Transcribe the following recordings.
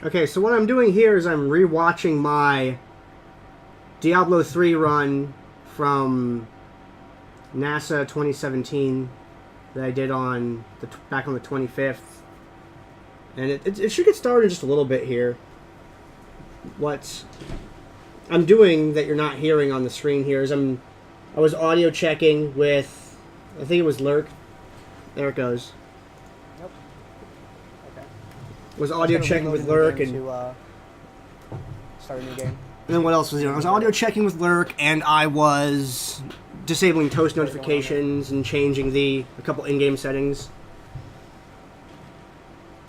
Okay, so what I'm doing here is I'm rewatching my Diablo 3 run from NASA 2017 that I did on back on the 25th. And it should get started in just a little bit here. What I'm doing that you're not hearing on the screen here is I was audio checking with, I think it was Lurk. There it goes. Nope. Okay. Was audio checking with Lurk and to start a new game. And then what else was I was audio checking with Lurk, and I was disabling toast notifications and changing a couple in-game settings.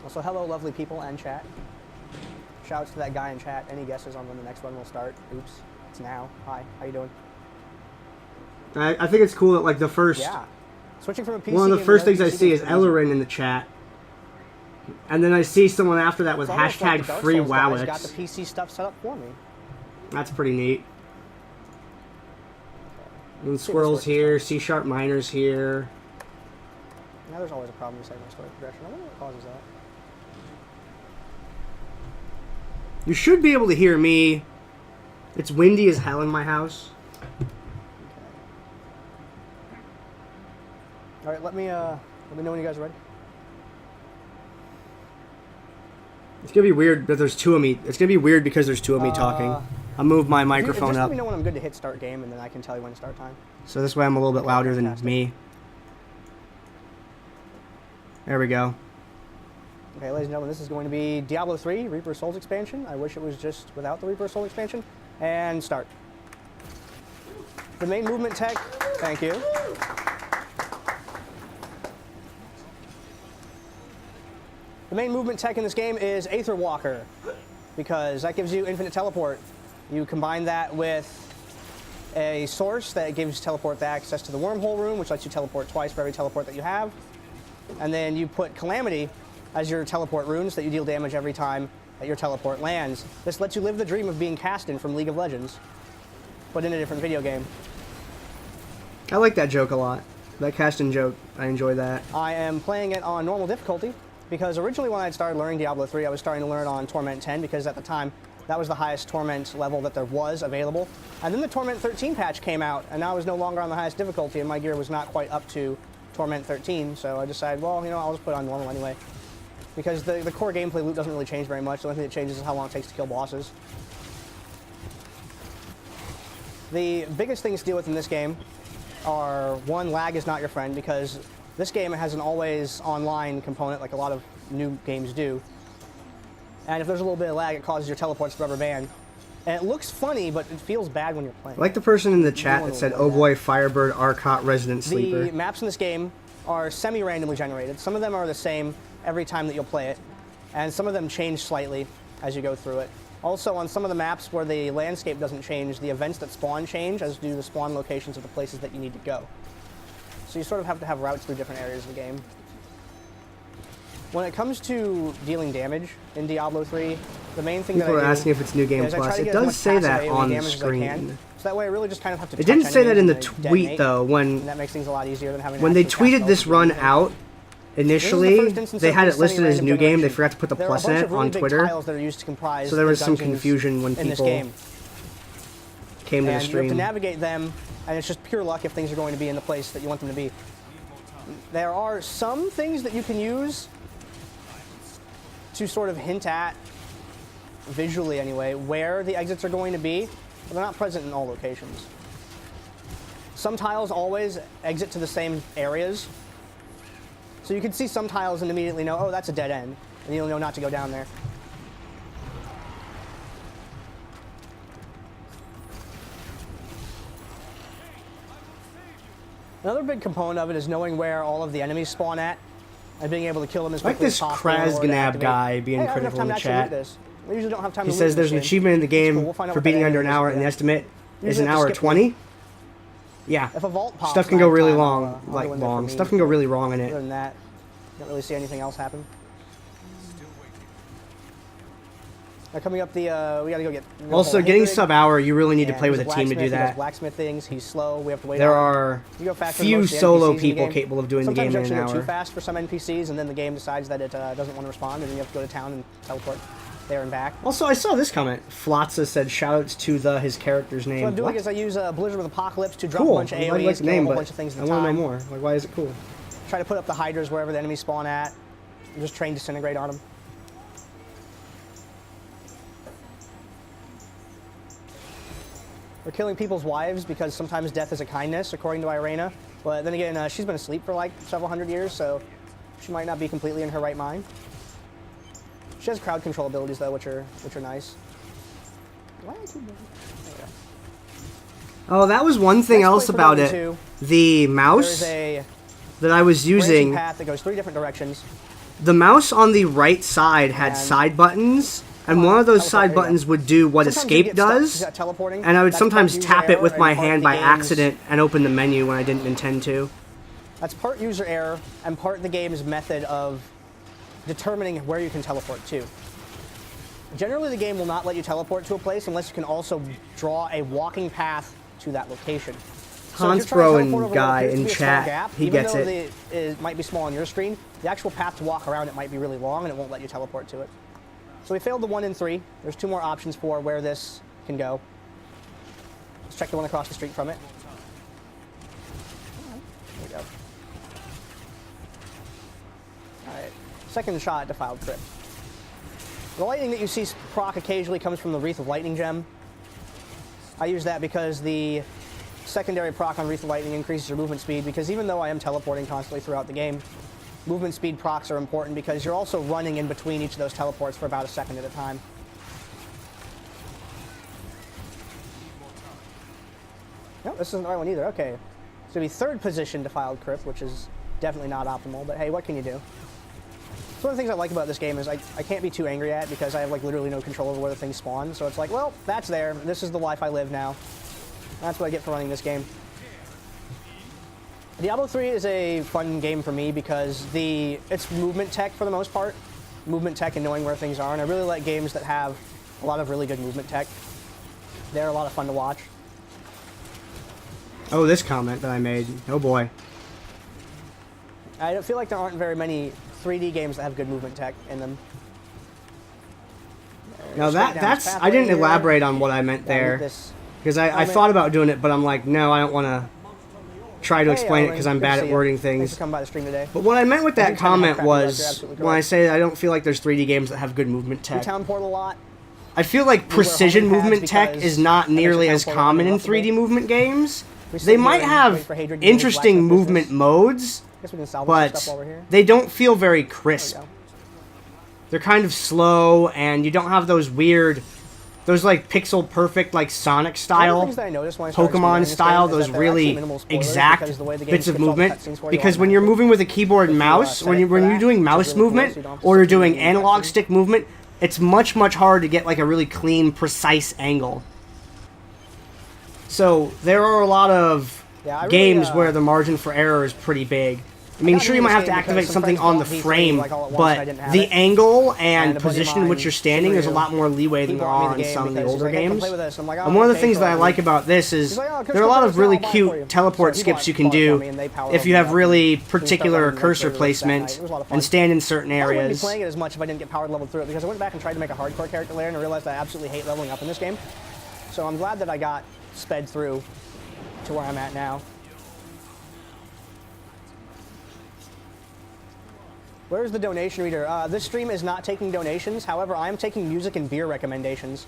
Also, hello, lovely people and chat. Shouts to that guy in chat. Any guesses on when the next one will start? Oops, it's now. Hi, how you doing? I think it's cool that like the first. Yeah. Switching from a PC. One of the first things I see is Ellerin in the chat, and then I see someone after that with hashtag free Wowix. Got the PC stuff set up for me. That's pretty neat. And Squirrel's here, C# Miner's here. Now there's always a problem with segment story progression. I wonder what causes that. You should be able to hear me. It's windy as hell in my house. Okay. All right, let me know when you guys are ready. It's gonna be weird, but there's two of me. It's gonna be weird because there's two of me talking. I'll move my microphone just up. Let me know when I'm good to hit start game, and then I can tell you when to start time. So this way I'm a little bit louder than me. There we go. Okay, ladies and gentlemen, this is going to be Diablo 3 Reaper of Souls expansion. I wish it was just without the Reaper of Souls expansion. And start. The main movement tech, thank you. The main movement tech in this game is Aether Walker, because that gives you infinite teleport. You combine that with a source that gives teleport access to the wormhole room, which lets you teleport twice for every teleport that you have. And then you put Calamity as your teleport runes that you deal damage every time that your teleport lands. This lets you live the dream of being Caston from League of Legends, but in a different video game. I like that joke a lot. That Caston joke, I enjoy that. I am playing it on normal difficulty, because originally when I started learning Diablo 3, I was starting to learn on Torment 10, because at the time, that was the highest Torment level that there was available. And then the Torment 13 patch came out, and now I was no longer on the highest difficulty, and my gear was not quite up to Torment 13, so I decided, well, you know, I'll just put it on normal anyway. Because the core gameplay loop doesn't really change very much. The only thing that changes is how long it takes to kill bosses. The biggest things to deal with in this game are, one, lag is not your friend, because this game has an always online component like a lot of new games do. And if there's a little bit of lag, it causes your teleports to rubber band. And it looks funny, but it feels bad when you're playing. I like the person in the chat that said, oh boy, Firebird, Arcot, Resident Sleeper. The maps in this game are semi-randomly generated. Some of them are the same every time that you'll play it, and some of them change slightly as you go through it. Also, on some of the maps where the landscape doesn't change, the events that spawn change, as do the spawn locations of the places that you need to go. So you sort of have to have routes through different areas of the game. When it comes to dealing damage in Diablo 3, the main thing People that I do are asking if it's New Game Plus. It does say that on the screen. So that way I really just kind of have to It didn't say that in the tweet, detonate, though. and that makes things a lot easier than having when they tweeted this run out, initially, they had it listed as New Game. They forgot to put the plus in it on Twitter. So there was some confusion when people came to the stream. You have to navigate them, and it's just pure luck if things are going to be in the place that you want them to be. There are some things that you can use to sort of hint at, visually anyway, where the exits are going to be, but they're not present in all locations. Some tiles always exit to the same areas. So you can see some tiles and immediately know, oh, that's a dead end, and you'll know not to go down there. Another big component of it is knowing where all of the enemies spawn at, and being able to kill them as quickly as possible. Like this Krasganab guy being critical in the chat. We usually don't have time he to says there's an achievement in the game for beating under an hour, and the estimate is an hour 20. Yeah. If a vault pops, stuff can go really long, Stuff can go really wrong in it. Other than that, don't really see anything else happen. Now coming up we gotta go get... Also, getting sub-hour, you really need to play with a team to do that. Blacksmith things, he's slow, we have to wait. There are few solo people capable of doing the game in an hour. Sometimes you go too fast for some NPCs, and then the game decides that it doesn't want to respond, and then you have to go to town and teleport. there and back. Also, I saw this comment. Flotza said shoutouts to his character's name. So what I'm doing What? is I use Blizzard of Apocalypse to drop Cool. a bunch of I AoEs, like the kill name, a whole but bunch of things at I a want to know time. more. Like, why is it cool? Try to put up the hydras wherever the enemies spawn at. And just train disintegrate on them. We're killing people's wives because sometimes death is a kindness, according to Irena. But then again, she's been asleep for like several hundred years, so she might not be completely in her right mind. She has crowd control abilities though, which are nice. Why are you too busy? There you go. Oh, that was one thing Next else point for about Dota it. 2, The mouse There's a that I was branching using. path that goes 3 different directions. The mouse on the right side had And- side buttons, and Come on, one of those teleport, side there you go. buttons would do what Sometimes you escape get stuck does, without teleporting. and I would That's sometimes part user tap it error with and my part hand the by game's- accident and open the menu when I didn't intend to. That's part user error and part the game's method of determining where you can teleport to. Generally, the game will not let you teleport to a place unless you can also draw a walking path to that location. So if you're trying to Hansbro teleport and over what guy appears to in be a small chat, gap, he even gets though it. it might be small on your screen, the actual path to walk around it might be really long and it won't let you teleport to it. So we failed the 1 in 3. There's 2 more options for where this can go. Let's check the one across the street from it. There we go. Alright. Second shot at Defiled Crypt. The lightning that you see proc occasionally comes from the Wreath of Lightning gem. I use that because the secondary proc on Wreath of Lightning increases your movement speed, because even though I am teleporting constantly throughout the game, movement speed procs are important because you're also running in between each of those teleports for about a second at a time. No, this isn't the right one either. Okay. So it'll be 3rd position Defiled Crypt, which is definitely not optimal, but hey, what can you do? So one of the things I like about this game is I can't be too angry at, because I have like literally no control over where the things spawn. So it's like, well, that's there. This is the life I live now. That's what I get for running this game. Diablo 3 is a fun game for me because it's movement tech for the most part. Movement tech and knowing where things are. And I really like games that have a lot of really good movement tech. They're a lot of fun to watch. Oh, this comment that I made. Oh boy. I feel like there aren't very many 3D games that have good movement tech in them. Now Straight down that's this I didn't pathway here. elaborate on what I meant Down there, this- because I comment. thought about doing it, but I'm like, no, I don't want to try to explain it because I'm Good to bad see at you. wording Thanks things. for coming by the stream today. But what I meant with I that do tend to have comment crappy luck, you're was absolutely when I correct. say I don't feel like there's 3D games that have good movement We tech. town portal a lot. I feel like we wear precision homing pads movement tech because is not that makes nearly your as town portal common in uninterruptible. 3D movement games. We sit They here might and have wait for Hadrian to do his interesting blacksmith movement business. modes, Guess we can salvage some stuff while but we're here. they don't feel very There we crisp. go. They're kind of slow, and you don't have those weird, those like pixel perfect like Sonic One of the style, things that I noticed when I started Pokemon exploring this style, game is those that there are really actually minimal spoilers exact because the way the game bits of skips all the movement. cutscenes for you Because when you're automatically. moving with a keyboard and If you, mouse, set when it you're for that, doing which mouse is really cool, movement so you don't have to or you're sit through doing the analog cutscenes. stick movement, it's much harder to get like a really clean, precise angle. So there are a lot of Yeah, I really, games where the margin for error is pretty big. I mean, got sure, you into might have this to game activate because some something friends on the bought V3 frame, like all at once and I but didn't have the it. angle And and a buddy of position in which mine, you're standing, there's a Ryu, lot more leeway he than there bought me are the in game some of the because he's older like, "Hey, come games. play with us." I'm like, "Oh, And one of the okay, things that I sure." like about this is He's like, "Oh, there are a lot of really I'll buy it for cute you." teleport So he skips you can bought it for me do and they powered if you me have up really and we started particular running like cursor crazy that night. placement It was a lot of fun. and stand in certain I wouldn't be areas. playing it as much if I didn't get powered level through it, because I went back and tried to make a hardcore character later and I realized I absolutely hate leveling up in this game. So I'm glad that I got sped through to where I'm at now. Where's the donation reader? This stream is not taking donations. However, I'm taking music and beer recommendations.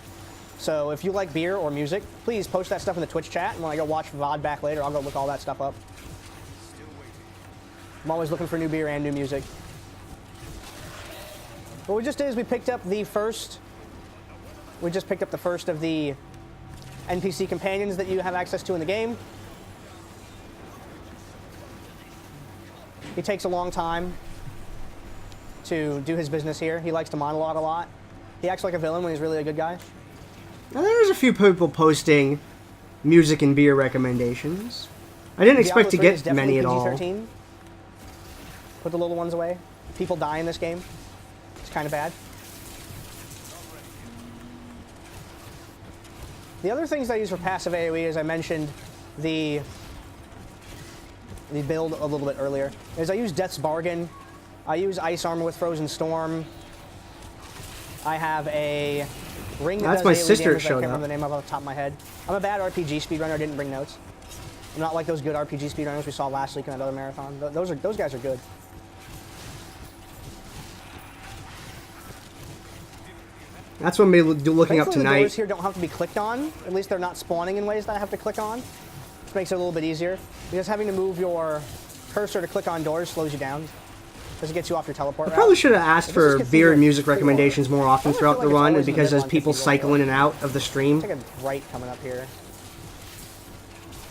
So if you like beer or music, please post that stuff in the Twitch chat. And when I go watch VOD back later, I'll go look all that stuff up. I'm always looking for new beer and new music. What we just did is we picked up the first. We just picked up the first of the NPC companions that you have access to in the game. He takes a long time to do his business here. He likes to monologue a lot. He acts like a villain when he's really a good guy. Now, there's a few people posting music and beer recommendations. I didn't expect to Diablo 3 is get many definitely at all. PG-13. Put the little ones away. People die in this game. It's kind of bad. The other things I use for passive AoE, as I mentioned, the build a little bit earlier, is I use Death's Bargain. I use Ice Armor with Frozen Storm. I have a ring that That's does my AoE sister damage. I showed can't up. remember the name of it off the top of my head. I'm a bad RPG speedrunner. I didn't bring notes. I'm not like those good RPG speedrunners we saw last week in that other marathon. Those guys are good. That's what I'm looking up Thankfully, the tonight. doors here don't have to be clicked on. At least they're not spawning in ways that I have to click on, which makes it a little bit easier. Because having to move your cursor to click on doors slows you down, because it gets you off your teleport I route. probably should have asked This is for Cathedral beer and music 4. recommendations more often I feel throughout like the it's run, always in the because middle as on people Cathedral cycle 4. in and out of the stream. Take a right coming up here.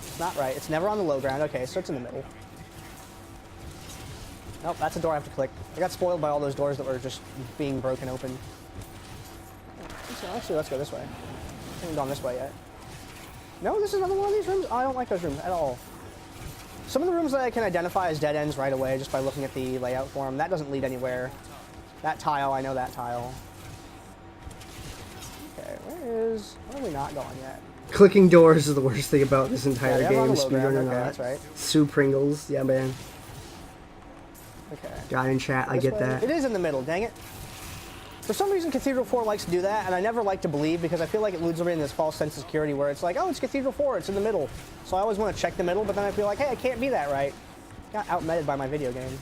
It's not right. It's never on the low ground. Okay, so it's in the middle. Nope, that's a door I have to click. I got spoiled by all those doors that were just being broken open. Actually, let's go this way. I haven't gone this way yet. No, this is another one of these rooms. I don't like those rooms at all. Some of the rooms that I can identify as dead ends right away just by looking at the layout for them. That doesn't lead anywhere. That tile, I know that tile. Okay, where are we not going yet? Clicking doors is the worst thing about this entire Yeah, game, on the low ground. speedrun or Okay, not. that's right. Sue Pringles, yeah man. Okay. Guy in chat, I This get way? that. It is in the middle, dang it. For some reason, Cathedral 4 likes to do that, and I never like to believe because I feel like it leads me in this false sense of security where it's like, oh, it's Cathedral 4, it's in the middle. So I always want to check the middle, but then I feel like, hey, I can't be that right. Got outmeted by my video game.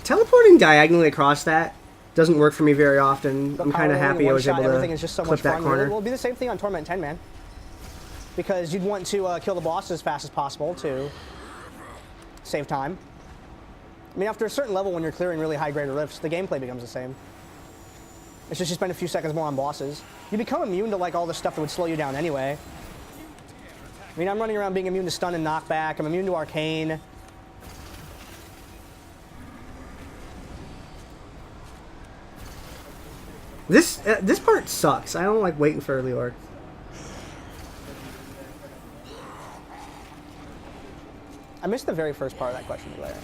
Teleporting diagonally across that doesn't work for me very often. I'm kind of happy I was able everything is just to so clip much that fun. corner. Well, it'll be the same thing on Torment 10, man. Because you'd want to kill the boss as fast as possible to save time. I mean, after a certain level, when you're clearing really high-grade rifts, the gameplay becomes the same. It's just you spend a few seconds more on bosses. You become immune to like all the stuff that would slow you down anyway. I mean, I'm running around being immune to stun and knockback. I'm immune to arcane. This part sucks. I don't like waiting for early orc. I missed the very first part of that question, Blair.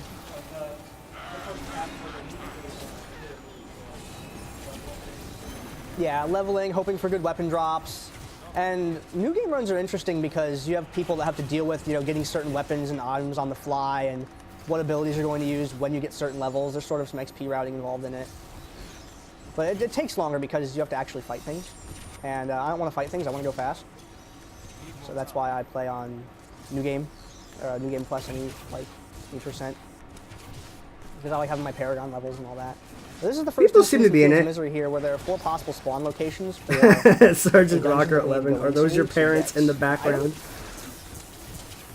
Yeah, leveling, hoping for good weapon drops. And new game runs are interesting because you have people that have to deal with, getting certain weapons and items on the fly and what abilities you're going to use when you get certain levels. There's sort of some XP routing involved in it. But it takes longer because you have to actually fight things. And I don't want to fight things, I want to go fast. So that's why I play on New Game, or New Game Plus any 8%. Because I like having my Paragon levels and all that. This is the first People seem to be in Fields of it. Misery here, where there are 4 possible spawn locations for Sergeant the Rocker dungeon that we 11. go Are those into your to parents get in the background?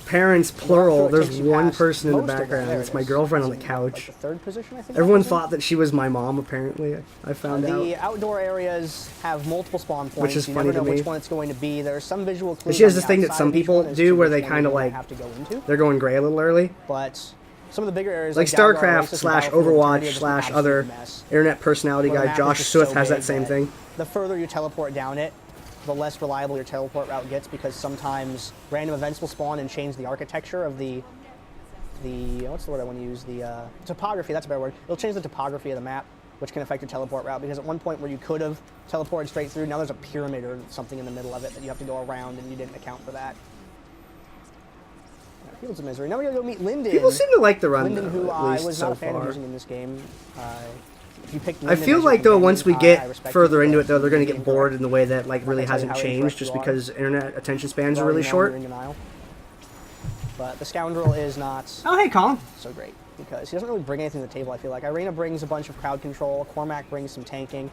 Parents, plural. It There's takes you one past person in the most of them. background. There It's it my is. girlfriend on the Like couch. the 3rd position, I think. Everyone that was thought that she was my mom, apparently. I found out. The outdoor areas have multiple spawn points. Is you funny never know to me. which one it's going to be. There's some visual clues. She has on this the thing that outside some of each people one as do to where which they one kind of you like, have to go into. they're going gray a little early. But some of the bigger areas, Like Diablo, StarCraft Oasis, and slash Battlefield Eternity are Overwatch just an slash absolute other mess. internet personality Where the guy map Josh is just Swift so has that big same thing. The further you teleport down it, the less reliable your teleport route gets because sometimes random events will spawn and change the architecture of the what's the word I want to use? The topography, that's a better word. It'll change the topography of the map, which can affect your teleport route because at one point where you could have teleported straight through, now there's a pyramid or something in the middle of it that you have to go around and you didn't account for that. Fields of Misery. Now we gotta go meet Lyndon. People seem to like the run, Lyndon, though, who at I least was so not a fan far. of using in this game. If you picked I Lyndon feel as your like though companion, once we I get respect further you into for it though, they're going to being get bored correct. in the way that like really I tell you hasn't how changed incorrect just you are. because internet attention spans You're are really already short. in denial. But the Scoundrel is not Oh hey Colin. so great because he doesn't really bring anything to the table. I feel like Irena brings a bunch of crowd control, Cormac brings some tanking,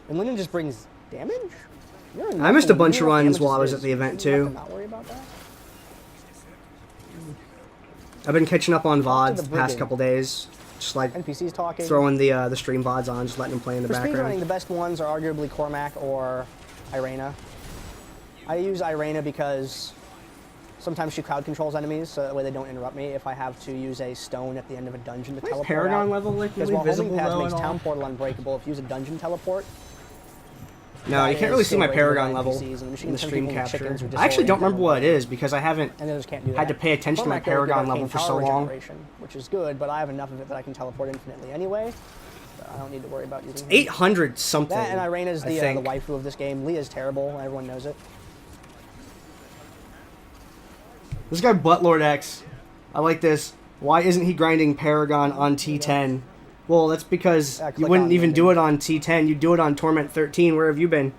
and Lyndon just brings damage. I missed a bunch of runs while I was at the event too. Not worry about that. I've been catching up on Talk to VODs the the past brigand. couple days, just like NPCs talking. throwing the stream VODs on, just letting them play in the For speedrunning, background. the best ones are arguably Cormac or Irena. I use Irena because sometimes she crowd controls enemies, so that way they don't interrupt me if I have to use a stone at the end of a dungeon to teleport Paragon out. level like Because really while homing visible pads though makes at all? town portal unbreakable, if you use a dungeon teleport, No, that you can't is really see still my breakable by Paragon level NPCs, and machine in the turn stream people into capture. chickens or I actually don't disoriented remember what it them. is because I haven't and they just can't do that. had to pay attention to my Cormac, though, good Paragon arcane level for power so long. regeneration, which is good, but I have enough of it that I can teleport infinitely anyway. So I don't need to worry about using 800 something. that. And Irena's I the think. waifu of this game. Leah's terrible, and everyone knows it. This guy Buttlord X. I like this. Why isn't he grinding Paragon on T10? Well, that's because you click wouldn't on even do Linden. it on T10. You'd do it on Torment 13. Where have you been?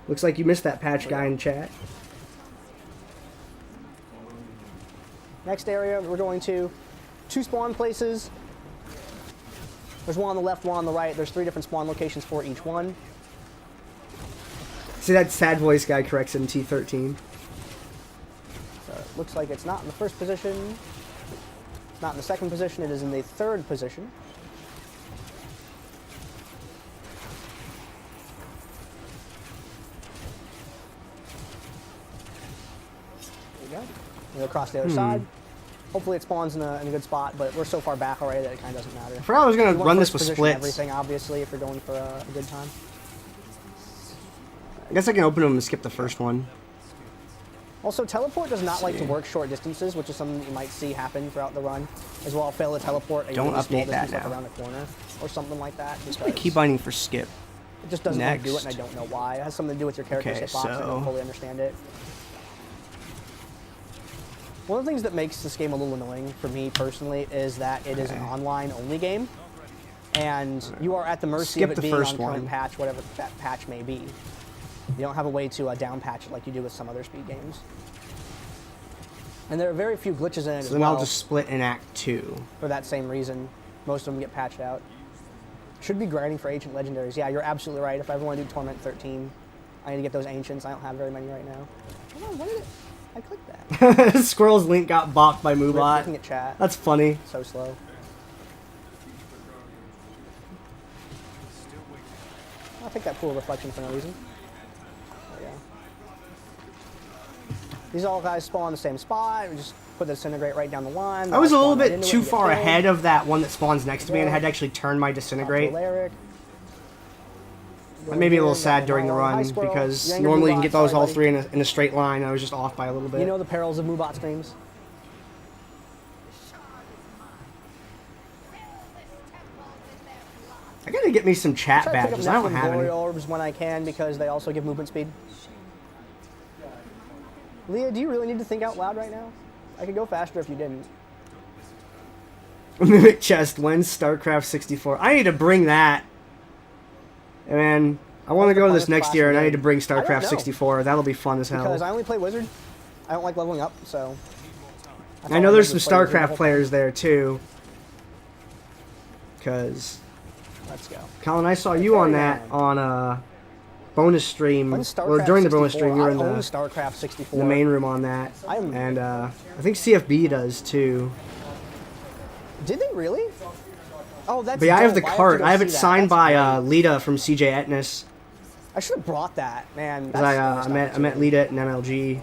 Looks like you missed that patch guy in chat. Next area, we're going to 2 spawn places. There's one on the left, one on the right. There's 3 different spawn locations for each one. See, that sad voice guy corrects it in T13. So it looks like it's not in the first position. It's not in the second position. It is in the 3rd position. There you go. We'll go across the other side. Hopefully it spawns in a good spot, but we're so far back already that it kind of doesn't matter. I forgot I was going You to want run first this with position splits. Everything, obviously, if you're going for a good time. I guess I can open them and skip the first one. Also, teleport does not like to work short distances, which is something that you might see happen throughout the run. As well, fail to teleport a Don't really small update that distance, like now. around the corner or something like that. Let's play key binding for skip. It just doesn't want to do it, and I Next. don't know why. It has something to do with your character's Okay, hitbox. I don't so- fully understand it. One of the things that makes this game a little annoying for me personally is that it is an online-only game, and you are at the mercy Skip of it the being first on current one. patch, whatever that patch may be. You don't have a way to down patch it like you do with some other speed games. And there are very few glitches in it So as then well. I'll just split in Act 2. For that same reason, most of them get patched out. Should be grinding for ancient legendaries. Yeah, you're absolutely right. If I ever want to do Torment 13, I need to get those ancients. I don't have very many right now. Hold on, what did it? I clicked that. Squirrel's Link got balked by Looking Moobot. at chat. That's funny. So slow. I'll take that pool of reflection for no reason. There we go. These all guys spawn in the same spot. We just put the disintegrate right down the line. I was a little Spawn right bit into it too and get far killed. ahead of that one that spawns next to me, and I Yeah. had to actually turn my disintegrate. Lyric. I may be a little Going sad in, during the going on. Hi, run Squirrel. because You ain't gonna normally you move can get on. those Sorry, all buddy. three in a straight line. I was just off by a little bit. You know the perils of Moobot streams. I gotta get me some chat Try to pick up badges. I don't Nephilim have glory any. orbs when I can because they also give movement speed. Leah, do you really need to think out loud right now? I could go faster if you didn't. Mimic chest. When's StarCraft 64? I need to bring that. Man, I want to go to this funnest next class year, and I game. need to bring I don't StarCraft know. 64. That'll be fun as Because I hell. only play Wizard. I don't like leveling up, so. that's I all know did there's some was play Wizard the whole StarCraft time. players there too. Because Let's go. Colin, I saw you on Carry that on bonus stream, When's or StarCraft during the bonus 64? stream. You were I in own the StarCraft 64. main room on that, I'm- and I think CFB does too. Did they really? Oh, that's But yeah, I have the dope. cart. go I have see it that. signed That's by great. Lita from CJ Etnus. I should have brought that, man. 'Cause I met Lita at an MLG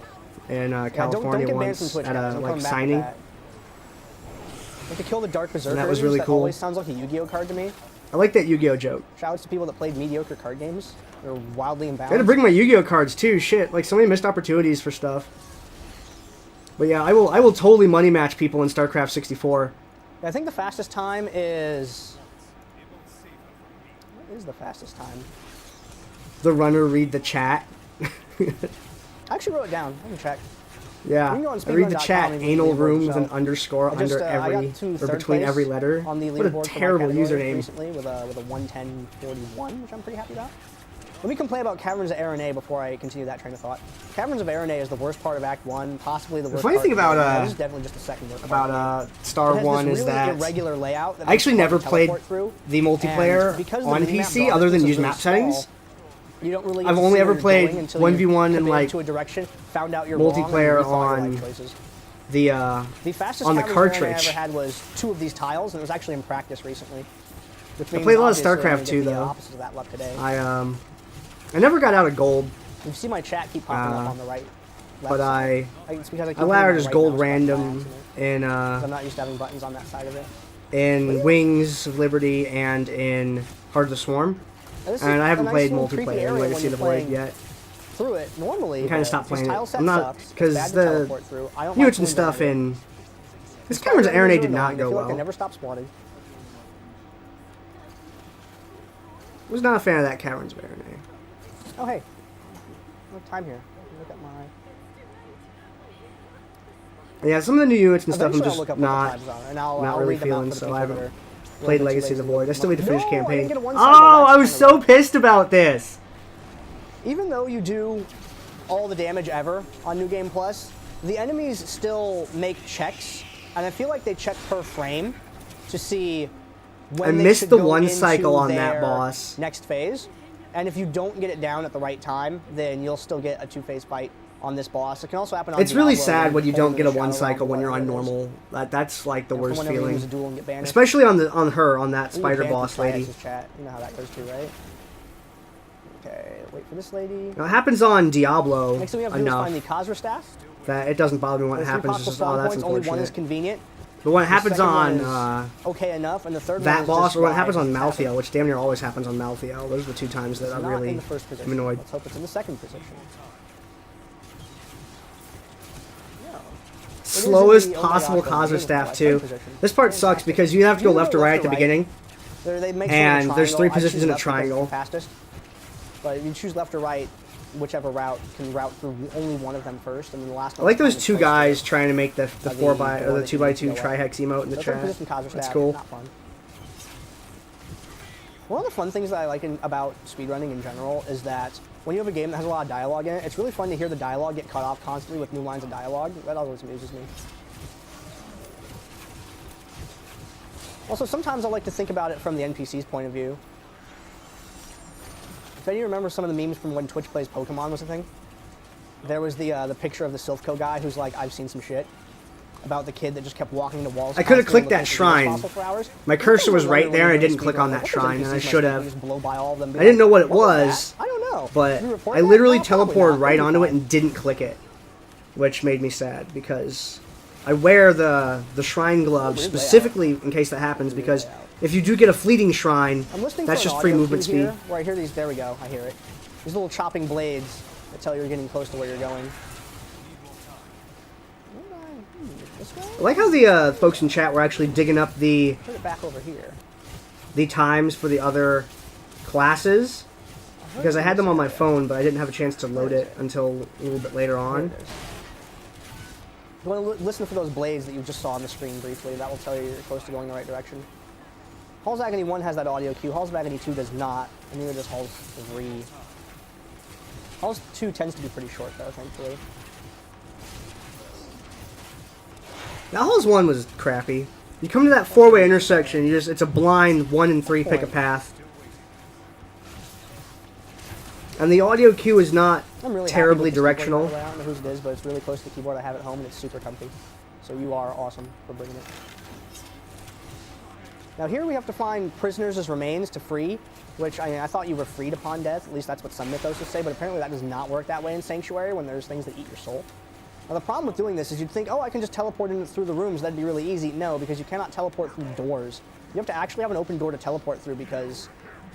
in California don't get banned once from Twitch, at guys. a I'm like coming back signing. with that. Like to kill the Dark Berserkers. that was really cool. Always sounds like a Yu-Gi-Oh card to me. I like that Yu-Gi-Oh joke. Shoutouts to people that played mediocre card games. They're wildly imbalanced. I had to bring my Yu-Gi-Oh cards too. Shit, like so many missed opportunities for stuff. But yeah, I will totally money match people in StarCraft 64. I think the fastest time is. What is the fastest time? The runner read the chat. I actually wrote it down. I can check. Yeah, You can go on I read the speedrun.com chat. and Anal leave it room with an yourself. underscore I just, under I every got to or third between place every letter. on the What a leaderboard for my terrible category username. recently with a 110.41, which I'm pretty happy about. Let me complain about Caverns of Arene before I continue that train of thought. Caverns of Arene is the worst part of Act 1, possibly the worst funny part thing of about, the game. This is definitely just the second worst part. About Star It has One this is really that irregular layout that I actually makes it hard never to played teleport through. the And multiplayer because the on minimap PC draw other than distance use is really map settings. small, you don't really I've get to only see ever where you're played going until 1v1 you and, committed like, to a direction, found out you're wrong, and multiplayer rethought your on life choices. The The fastest on the Caverns of Arene I cartridge. ever had was 2 of these tiles, and it was actually in practice recently. Which I means played a lot of obviously I'm StarCraft gonna get too, the though. opposite of that luck today. I never got out of gold, You see my chat keep popping up on the right. Left but side. It's because I keep I allowed hitting just my right gold mouse button by random accident, in 'cause I'm not used to having buttons on that side of it. in Wings of Liberty and in Heart of the Swarm. And this is And I a haven't nice played little creepy multiplayer area in when Legacy you're of the Void playing yet. Through it normally. I kinda stopped this playing it. tile set I'm not- sucks. It's 'cause bad to the teleport through. I don't Units like and doing stuff that. in this These Caverns of Skylanders Arene are did not annoying. go I feel like they well. never stop spawning. Was not a fan of that Caverns of Arene. Oh hey, no time here. Look at my. Yeah, some of the new units and stuff I'm Eventually I'll just look up not what the times are, and I'll not I'll really read them out feeling, for the so people I that haven't are Played Legacy of the Void. I still need to finish No, I didn't campaign. get a one Oh, cycle, that's I was kinda so pissed about this. Even though you do all the damage ever on New Game Plus, the enemies still make checks, and I feel like they check per frame to see when I they missed should the go one into cycle on that their boss. next phase. And if you don't get it down at the right time, then you'll still get a two-phase fight on this boss. It can also happen on It's really Diablo sad when you pull don't to get the a one shadow realm cycle or when you're on whatever it is. normal. That's like the And worst whenever you feeling. use a duel and get banished. Especially on that Ooh, spider Phantom boss lady. Triax's Chat. You know how that goes too, right? Okay, wait for this lady. Now, it happens on Diablo Next thing we have to do is enough find the Khazra staff. that it doesn't bother me when it There's three happens. possible It's just, oh, spawn that's points. Only one is unfortunate. convenient. But when it The happens second one on is okay enough, and the third one that is boss, just or when it why happens on it's happened. Malthael, which damn near always happens on Malthael. Those are the two times that It's I not really in the first am position. annoyed. Let's hope it's in the second position. No. Slowest It is in the- oh my possible gosh, Khazra the staff third too. position. This part sucks Fantastic. because you have to go You left or right at the right. beginning. They make And sort of a there's three triangle. I positions choose in a left because it's the triangle. fastest. But if you choose left or right, whichever route can route through only one of them first, and then the last I one. like those two guys trying to make the the 4x or door the that you 2x2 go up. tri-hex emote in the So chat. third position Khazra That's staff, cool. Not fun. One of the fun things that I like about speedrunning in general is that when you have a game that has a lot of dialogue in it, it's really fun to hear the dialogue get cut off constantly with new lines of dialogue. That always amuses me. Also, sometimes I like to think about it from the NPC's point of view. If any of you remember some of the memes from when Twitch Plays Pokemon was a thing, there was the picture of the Silphco guy who's like, I've seen some shit. About the kid that just kept walking into walls. I could have constantly clicked that looking for shrine. fossil for hours. My cursor was Sometimes I right wonder there, when and I you're didn't doing click on speedrun, that what shrine, those and I NPCs should might have. just blow by all of them, be I didn't know what it "What was was, that?" I don't know. but Did we report I that? literally No, probably teleported not. right That'd be onto it fine. and didn't click it, which made me sad because I wear the shrine glove Weird specifically in case that happens, Weird because layout. if you do get a fleeting shrine, I'm listening that's for an just free audio movement cue speed. here, where I hear these. There we go. I hear it. These little chopping blades that tell you you're getting close to where you're going. This way? I like how the folks in chat were actually digging up the Put it back over here. times for the other classes, because I had them on my phone, but I didn't have a chance to load it until a little bit later There on. it is. You want to listen for those blades that you just saw on the screen briefly. That will tell you you're close to going the right direction. Hall's Agony 1 has that audio cue. Hall's Agony 2 does not, and neither does Hall's 3. Hall's 2 tends to be pretty short, though, thankfully. That Halls 1 was crappy. You come to that four-way intersection, it's a blind 1 and 3 pick a path. And the audio cue is not I'm really terribly happy with this keyboard, directional. by the way. I don't know whose it is, but it's really close to the keyboard I have at home, and it's super comfy. So you are awesome for bringing it. Now here we have to find prisoners as remains to free, which I thought you were freed upon death. At least that's what some mythos would say, but apparently that does not work that way in Sanctuary when there's things that eat your soul. Now the problem with doing this is you'd think, oh, I can just teleport in through the rooms, that'd be really easy. No, because you cannot teleport through doors. You have to actually have an open door to teleport through, because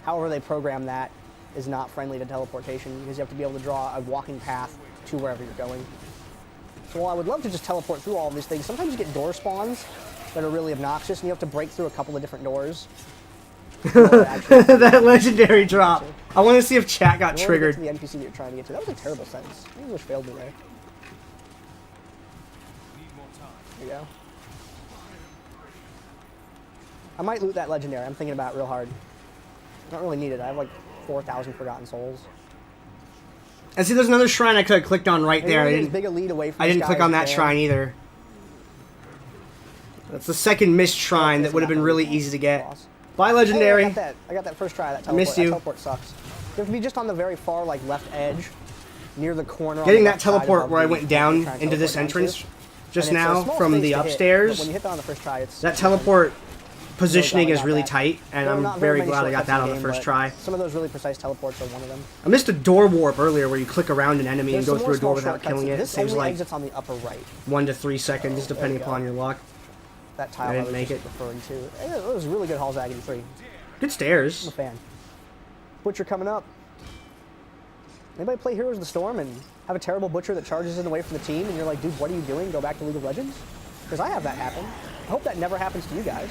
however they program that is not friendly to teleportation, because you have to be able to draw a walking path to wherever you're going. So while I would love to just teleport through all of these things, sometimes you get door spawns that are really obnoxious, and you have to break through a couple of different doors. That legendary drop. I want to see if chat got To triggered. the NPC that you're trying to get to. That was a terrible sentence. English failed me there. There you go. I might loot that legendary. I'm thinking about it real hard. I don't really need it. I have like 4,000 forgotten souls. And see, there's another shrine I could have clicked on right And you there. wanna I get as didn't. big a lead away from I this didn't guy click as on you that can. shrine either. That's the second missed shrine that It's would have not been gonna really be easy to get. boss. Bye, Hey, legendary. I got that first try. That teleport, missed you. That teleport sucks. You have to be just on the very far, like, left edge, near the corner. on Getting the that left side teleport above where I the went point you're down trying to into this teleport down entrance to. just And it's a now small from space the to hit, but upstairs, when you hit that on the first try, it's that teleport positioning glad I is got really that. tight, and There are I'm not very many glad I got shortcuts that in on the game, first but try. Some of those really precise teleports are one of them. I missed a door warp earlier where you click around an enemy There's and go some through more a door small without shortcuts. killing it. It This saves only like exits on the upper right. 1 to 3 seconds, there depending we go. upon your luck. That tile I I didn't was make just it. referring to. It was really good Hall's Agony 3. Good I'm a stairs. fan. Butcher coming up. Anybody play Heroes of the Storm and have a terrible Butcher that charges in away from the team and you're like, dude, what are you doing? Go back to League of Legends? Because I have that happen. I hope that never happens to you guys.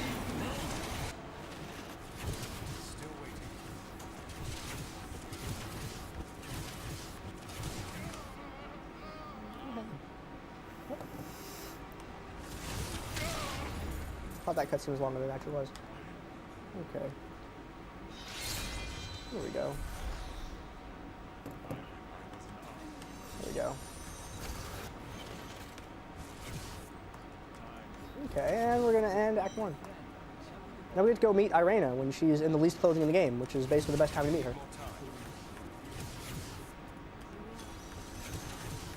Thought that cutscene was longer than it actually was. Okay. Here we go. There we go. Okay, and we're gonna end Act 1. Now we get to go meet Irena when she's in the least clothing in the game, which is basically the best time to meet her.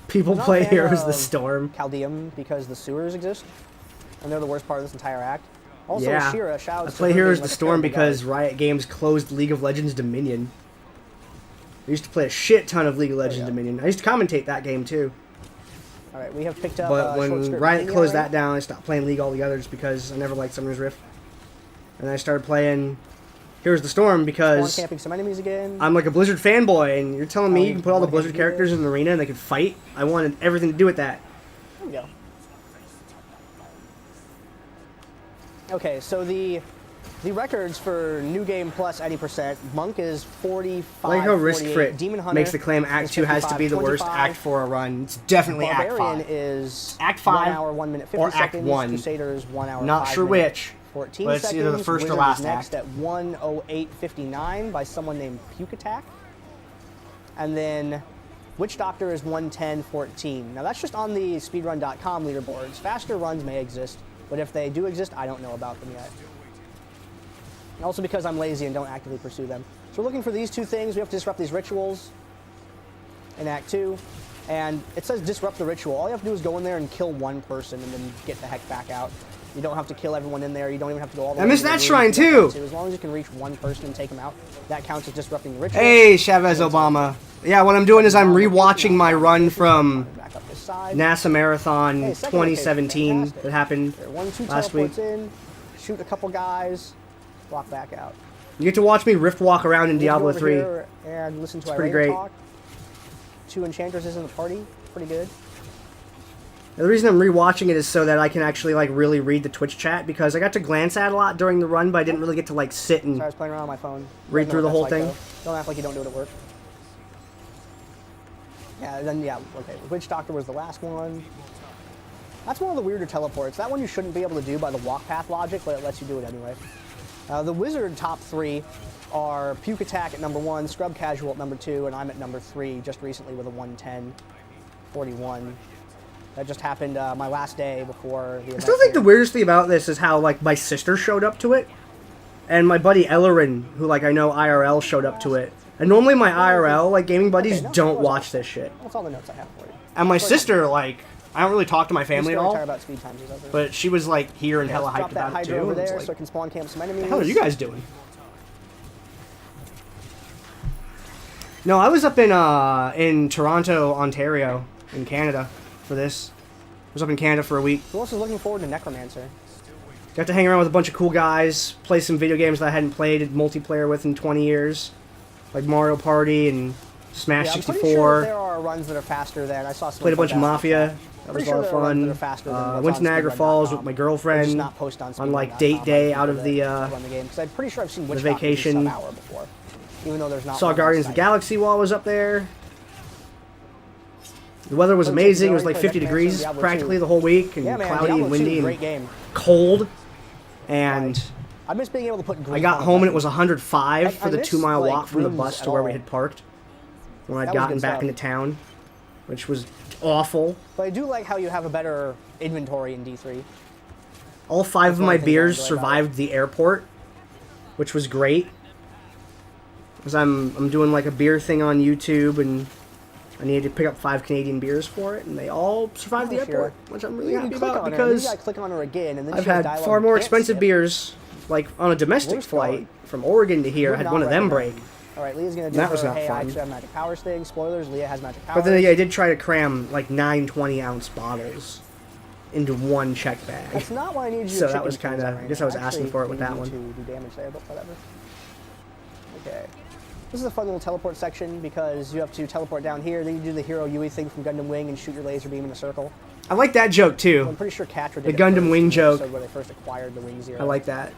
People I'm not a play fan Heroes of the of Storm. Caldeum because the sewers exist, and they're the worst part of this entire act. Also, Yeah. Shira I shouts. play Heroes of the Storm because Riot Games closed League of Legends Dominion. I used to play a shit ton of League of Legends Dominion. I used to commentate that game too. All right, we have picked up. But Short when Skirt Riot Bikini closed Arena. that down, I stopped playing League altogether just because I never liked Summoner's Rift. And I started playing Heroes of the Storm Spawn because camping some enemies again. I'm like a Blizzard fanboy, and you're telling me Oh, you can put all the you Blizzard do characters this? in an arena and they can fight? I wanted everything to do with that. There we go. Okay, so the records for new game plus any percent. Monk is 45. I like how Risk 48. Frit Demon Hunter makes the claim Act is 2 has to be the 55, worst 25. Act 4 run. It's definitely Act Barbarian 5. is Act 5 1 hour 1 minute 50 or Act seconds. 1. Crusaders 1 hour. Not 5 sure minutes, which, 14 but it's seconds. either the first or Wizard last is next act. at 1:08:59 by someone named Puke Attack, and then Witch Doctor is 1:10:14. Now that's just on the Speedrun.com leaderboards. Faster runs may exist, but if they do exist, I don't know about them yet. Also because I'm lazy and don't actively pursue them. So we're looking for these two things. We have to disrupt these rituals in Act 2. And it says disrupt the ritual. All you have to do is go in there and kill one person and then get the heck back out. You don't have to kill everyone in there. You don't even have to go all the way I missed into that the shrine room if you don't too! want to. As long as you can reach one person and take them out, that counts as disrupting the ritual. Hey, Chavez Obama. Yeah, what I'm doing is I'm rewatching my run from Back up this side. NASA Marathon Hey, second location, 2017 fantastic. that happened There, 1-2 last week. teleports in, shoot a couple guys, walk back out. You get to watch me rift walk around in We'll go Diablo over 3. here and listen to pretty Irene great. talk. 2 enchantresses in the party, pretty good. The reason I'm rewatching it is so that I can actually like really read the Twitch chat, because I got to glance at it a lot during the run, but I didn't really get to like sit and Sorry, I was playing around on my phone. read You know through the what whole that's thing. like, though. Don't act like you don't do it at work. Yeah, then yeah, okay. Witch Doctor was the last one. That's one of the weirder teleports. That one you shouldn't be able to do by the walk path logic, but it lets you do it anyway. The Wizard top 3 are Puke Attack at number 1, Scrub Casual at number 2, and I'm at number 3 just recently with a 1:10:41. That just happened my last day before the event. I still think the here. weirdest thing about this is how like my sister showed up to it, and my buddy Ellerin, who like I know IRL, showed up to it. And normally my IRL like gaming buddies Okay, no, don't it watch wasn't. this shit. That's all the notes I have for you. And my Sorry. sister, like, I don't really talk to my family at Story all, time about speed times is over. but she was like here and hella Let's drop hyped that about it Hydra too. over and it's there like, so I can spawn camp some enemies. what the hell are you guys doing? No, I was up in Toronto, Ontario, in Canada for this. I was up in Canada for a week. Who else is looking forward to Necromancer? Got to hang around with a bunch of cool guys, play some video games that I hadn't played multiplayer with in 20 years, like Mario Party and Smash Yeah, I'm 64. pretty sure that there are runs that are faster than I saw. Played a bunch of Mafia. That was Pretty a lot sure of there are runs that fun. are faster than what's Went to on Niagara speedrun.com. Falls with my They're just girlfriend not post on on like speedrun.com, date day like out of people the that run the game. Because I'm pretty sure I've seen Witch the Doctor do vacation. some hour before, even though there's not. saw one on Guardians of the site. Galaxy while I was up there. The weather was Looks like amazing. you It was already like played 50 Necromancer degrees and Diablo practically 2. the whole week, and Yeah, man, cloudy Diablo and 2, windy great and game. cold. And I miss being able to put. I grief got on a home and it button. was 105 for I the miss, 2-mile like, walk from the rooms bus at to where we all. had parked when I'd That was gotten good back stuff. into town, which was awful. But I do like how you have a better inventory in D3. All 5 of one my thing I beers enjoy about survived the airport, which was great. Because I'm doing like a beer thing on YouTube, and I needed to pick up 5 Canadian beers for it, and they all survived the Oh, sure. airport, which I'm really You happy click about on her, and then because you gotta click on her again, and then I've she has had dialogue far you more can't expensive skip. beers, like on a domestic Where's flight Guard? from Oregon to here. I Would had not one of them recommend. break. All right, Leah's gonna do That was her, not hey, I fun. actually have magic powers thing. Spoilers, Leah has magic powers. But then I did try to cram like 9 20-ounce bottles into one check bag. That's not what I need you to So that chicken was things kinda- on right I guess now. I was asking Actually, for it with need that you one. to do damage there, but whatever. Okay. This is a fun little teleport section because you have to teleport down here, then you do the Hero Yui thing from Gundam Wing and shoot your laser beam in a circle. I like that joke I'm too. pretty sure Catra did The it Gundam first Wing in the joke. episode where they first acquired the Wing Zero. I like that.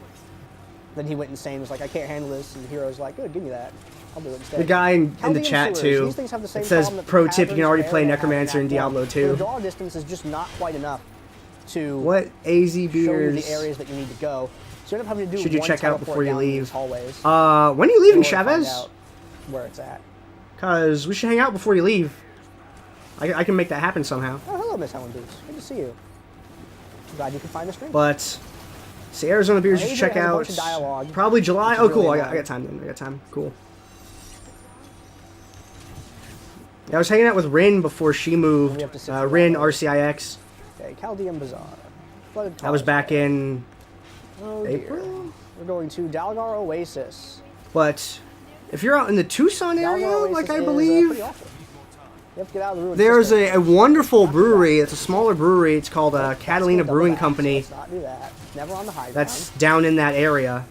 Then he went insane, was like, I can't handle this, and the Hero's like, good, give me that. I'll do it instead. The guy in the Chaldean chat sewers. too. These things have the same It says problem that the pro tip: you can caverns already of play Area have Necromancer in Act Diablo 1. 2. The draw distance is just not quite enough to What AZ show you beers? the areas that you need to go. So you end up having to do should you one check out teleport before you down leave? these hallways When are you in leaving, order to find Chavez? out where it's at. Because we should hang out before you leave. I can make that happen somehow. Oh, hello, Miss Helen Boots. Good to see you. I'm glad you can find the stream. But, see, Arizona Beers, you should Adrian check has a out. bunch of dialogue, Probably July. which Oh, is cool. really I got annoying. time then. I got time. Cool. Yeah, I was hanging out with Rin before she moved. We have to sit through Rin, all of it. RCIX. Okay, Chaldean Bazaar. Flooded I was Taurus back Bay. in Oh, April. dear. We're going to Dalgar Oasis. But if you're out in the Tucson area, Dalgar Oasis like I is, believe, pretty awful. You have to get out of the ruined there's system. a wonderful brewery. It's a smaller brewery. It's called That's Catalina gonna double Brewing back, so Company. let's not do that. Never on the high That's ground. down in that area.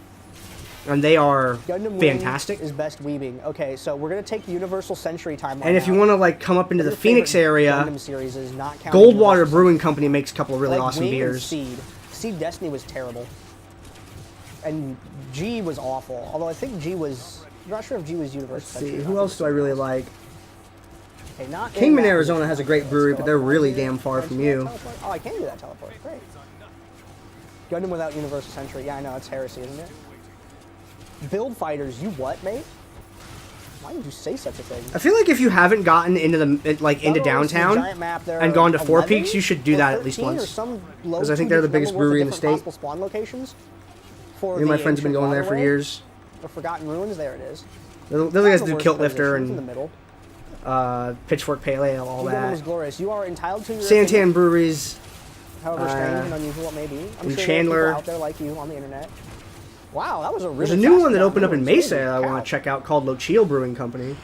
And they are Gundam fantastic. Wing is best weebing. Okay, so we're gonna take the Universal Century timeline. And if you want to like come up into What the are your Phoenix favorite area, Gundam series is not counting Goldwater Universal Brewing Company makes a couple of really Century. Like awesome Wing and beers. Seed. Seed Destiny was terrible. And G was awful. Although I think G was. I'm not sure if G was Universal Let's Century. see, or who not. else do I really like? Okay, not in Kingman, that Arizona region. has a great Let's brewery, go but they're up really here. damn far Can I from do you. that teleport? Oh, I can do that teleport. Great. Gundam without Universal Century. Yeah, I know, it's heresy, isn't it? Build fighters, you what, mate? Why did you say such a thing? I feel like if you haven't gotten into the like into Not only is the downtown giant map there and gone to Four 11 Peaks, you should do or that at least 13 or once. some low 'Cause I think they're the two-digit biggest number worth brewery of in the different state. possible spawn locations for Me and my the friends have been ancient going there for waterway years. or Forgotten Ruins. There it is. Those guys Not do the Kilt worst Lifter position, it's in the and middle. Pitchfork Pale Ale, all Gundam is that. glorious. You are entitled to your Santan opinion, Breweries. however strange and unusual it may be. I'm in sure there are Chandler. people out there like you on the internet. Wow, that was a really There's a new fast one that Forgotten opened up in Ruins. Mesa Holy I cow. want to check out called Lochio Brewing Company.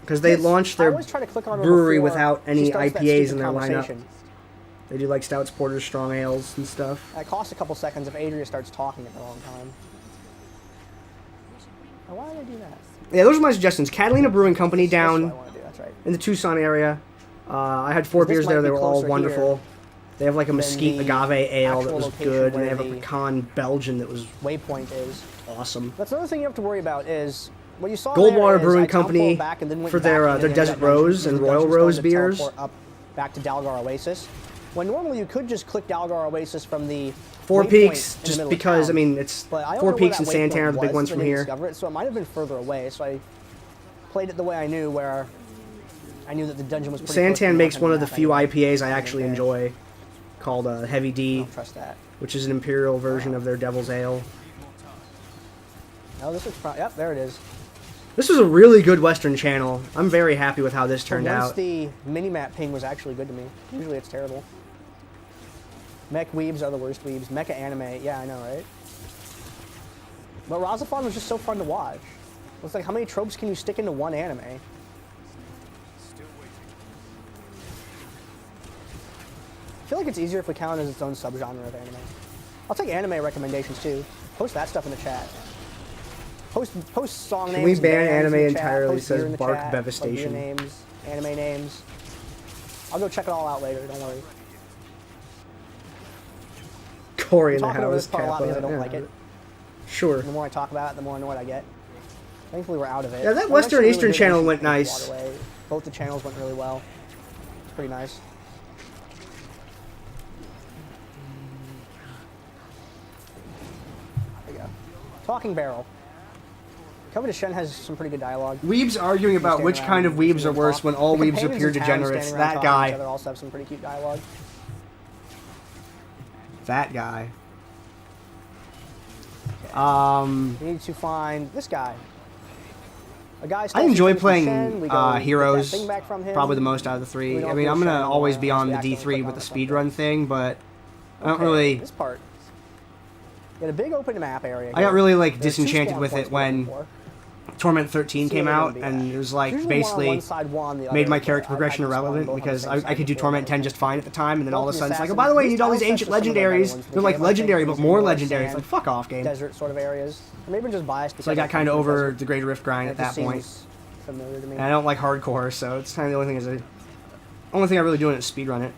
Because they Yes, launched I their always try to click on her brewery before without she any starts that IPAs stupid in their lineup. conversation. They do like stouts, porters, strong ales, and stuff. That costs a couple seconds if Adria starts talking at the wrong time. Oh, why did I do that? Yeah, those are my suggestions. Catalina Brewing Company That's what I down want to do. That's right. in the Tucson area. I had 4 This beers might there. be They were all closer wonderful. here They have like a than mesquite the agave ale that actual was location good, and they where have a the pecan Belgian that was Waypoint is. awesome. That's another thing you have to worry about is what you saw. Goldwater there is Brewing I downloaded Company back and then went for back their into the Desert internet dungeon, Rose and used the Royal dungeon Rose stone to beers. teleport up back to Dalgar Oasis. When normally you could just click Dalgar Oasis from the Four waypoint Peaks, in the just middle of because, I town. mean, it's But I don't Four know Peaks where and that Santana are the waypoint big was, ones so I from didn't here. discover it, so it might have been further away. So I played it the way I knew, where I knew that the dungeon was pretty close to Santan the makes north one end of the map few anyway. IPAs I Didn't actually care. enjoy, called Heavy I D, don't trust that. which is an imperial version of their Devil's Ale. Oh, this is yep, there it is. This was a really good Western channel. I'm very happy with how this turned Once out. the mini-map ping was actually good to me. Usually it's terrible. Mech weebs are the worst weebs. Mecha anime, yeah, I know, right? But Razafon was just so fun to watch. It's like, how many tropes can you stick into one anime? I feel like it's easier if we count it as its own subgenre of anime. I'll take anime recommendations too. Post that stuff in the chat. Post song Can names. we and ban bands anime in the chat. entirely, Post beer says in the Bark chat, Devastation. like beer names, anime names. I'll go check it all out later. Don't worry. Corey in the I'm talking over this house. part a lot because I don't yeah. like it. Sure. The more I talk about it, the more annoyed I get. Thankfully, we're out of it. Yeah, that It was Western actually a Eastern good channel mission went to the nice. waterway. Both the channels went really well. It's pretty nice. There we go. Talking Barrel. Covetous Shen has some pretty good dialogue. Weebs arguing about Standing which around kind of and weebs listening are to worse talk. when all The weebs companions appear in town degenerates. standing around That talking to each guy. other also have some pretty cute dialogue. That guy. We need to find this guy. A guy. I stole enjoy some things from playing Shen. We go get that Heroes, thing back from him. probably the most out of the We three. don't I mean, do I'm gonna Shen always be anymore on the unless we accidentally D3 click with on the something. speedrun thing, but I don't Okay, really. This part. Got a big open map area. I got here. really like There's two disenchanted spawn with points it we're looking when for. Torment 13 See came where they're out, gonna be and at. it was like Usually one on basically one side, one on the made other, my but character I progression can spawn irrelevant both on the because same I side could do before Torment 10 everything. just fine at the time, and then all of a Both sudden it's like, oh, assassins- by the way, you these need all these tile ancient sets are some of the better legendaries. ones, but They're they like have, I think, legendary, but these more more legendary. It's sand, like, fuck off, game. Desert sort of areas. Or maybe I'm just biased. So I got kind of over the Greater Rift grind at that point. Familiar to me. And I don't like hardcore, so it's kind of the only thing only thing I really do is speedrun it.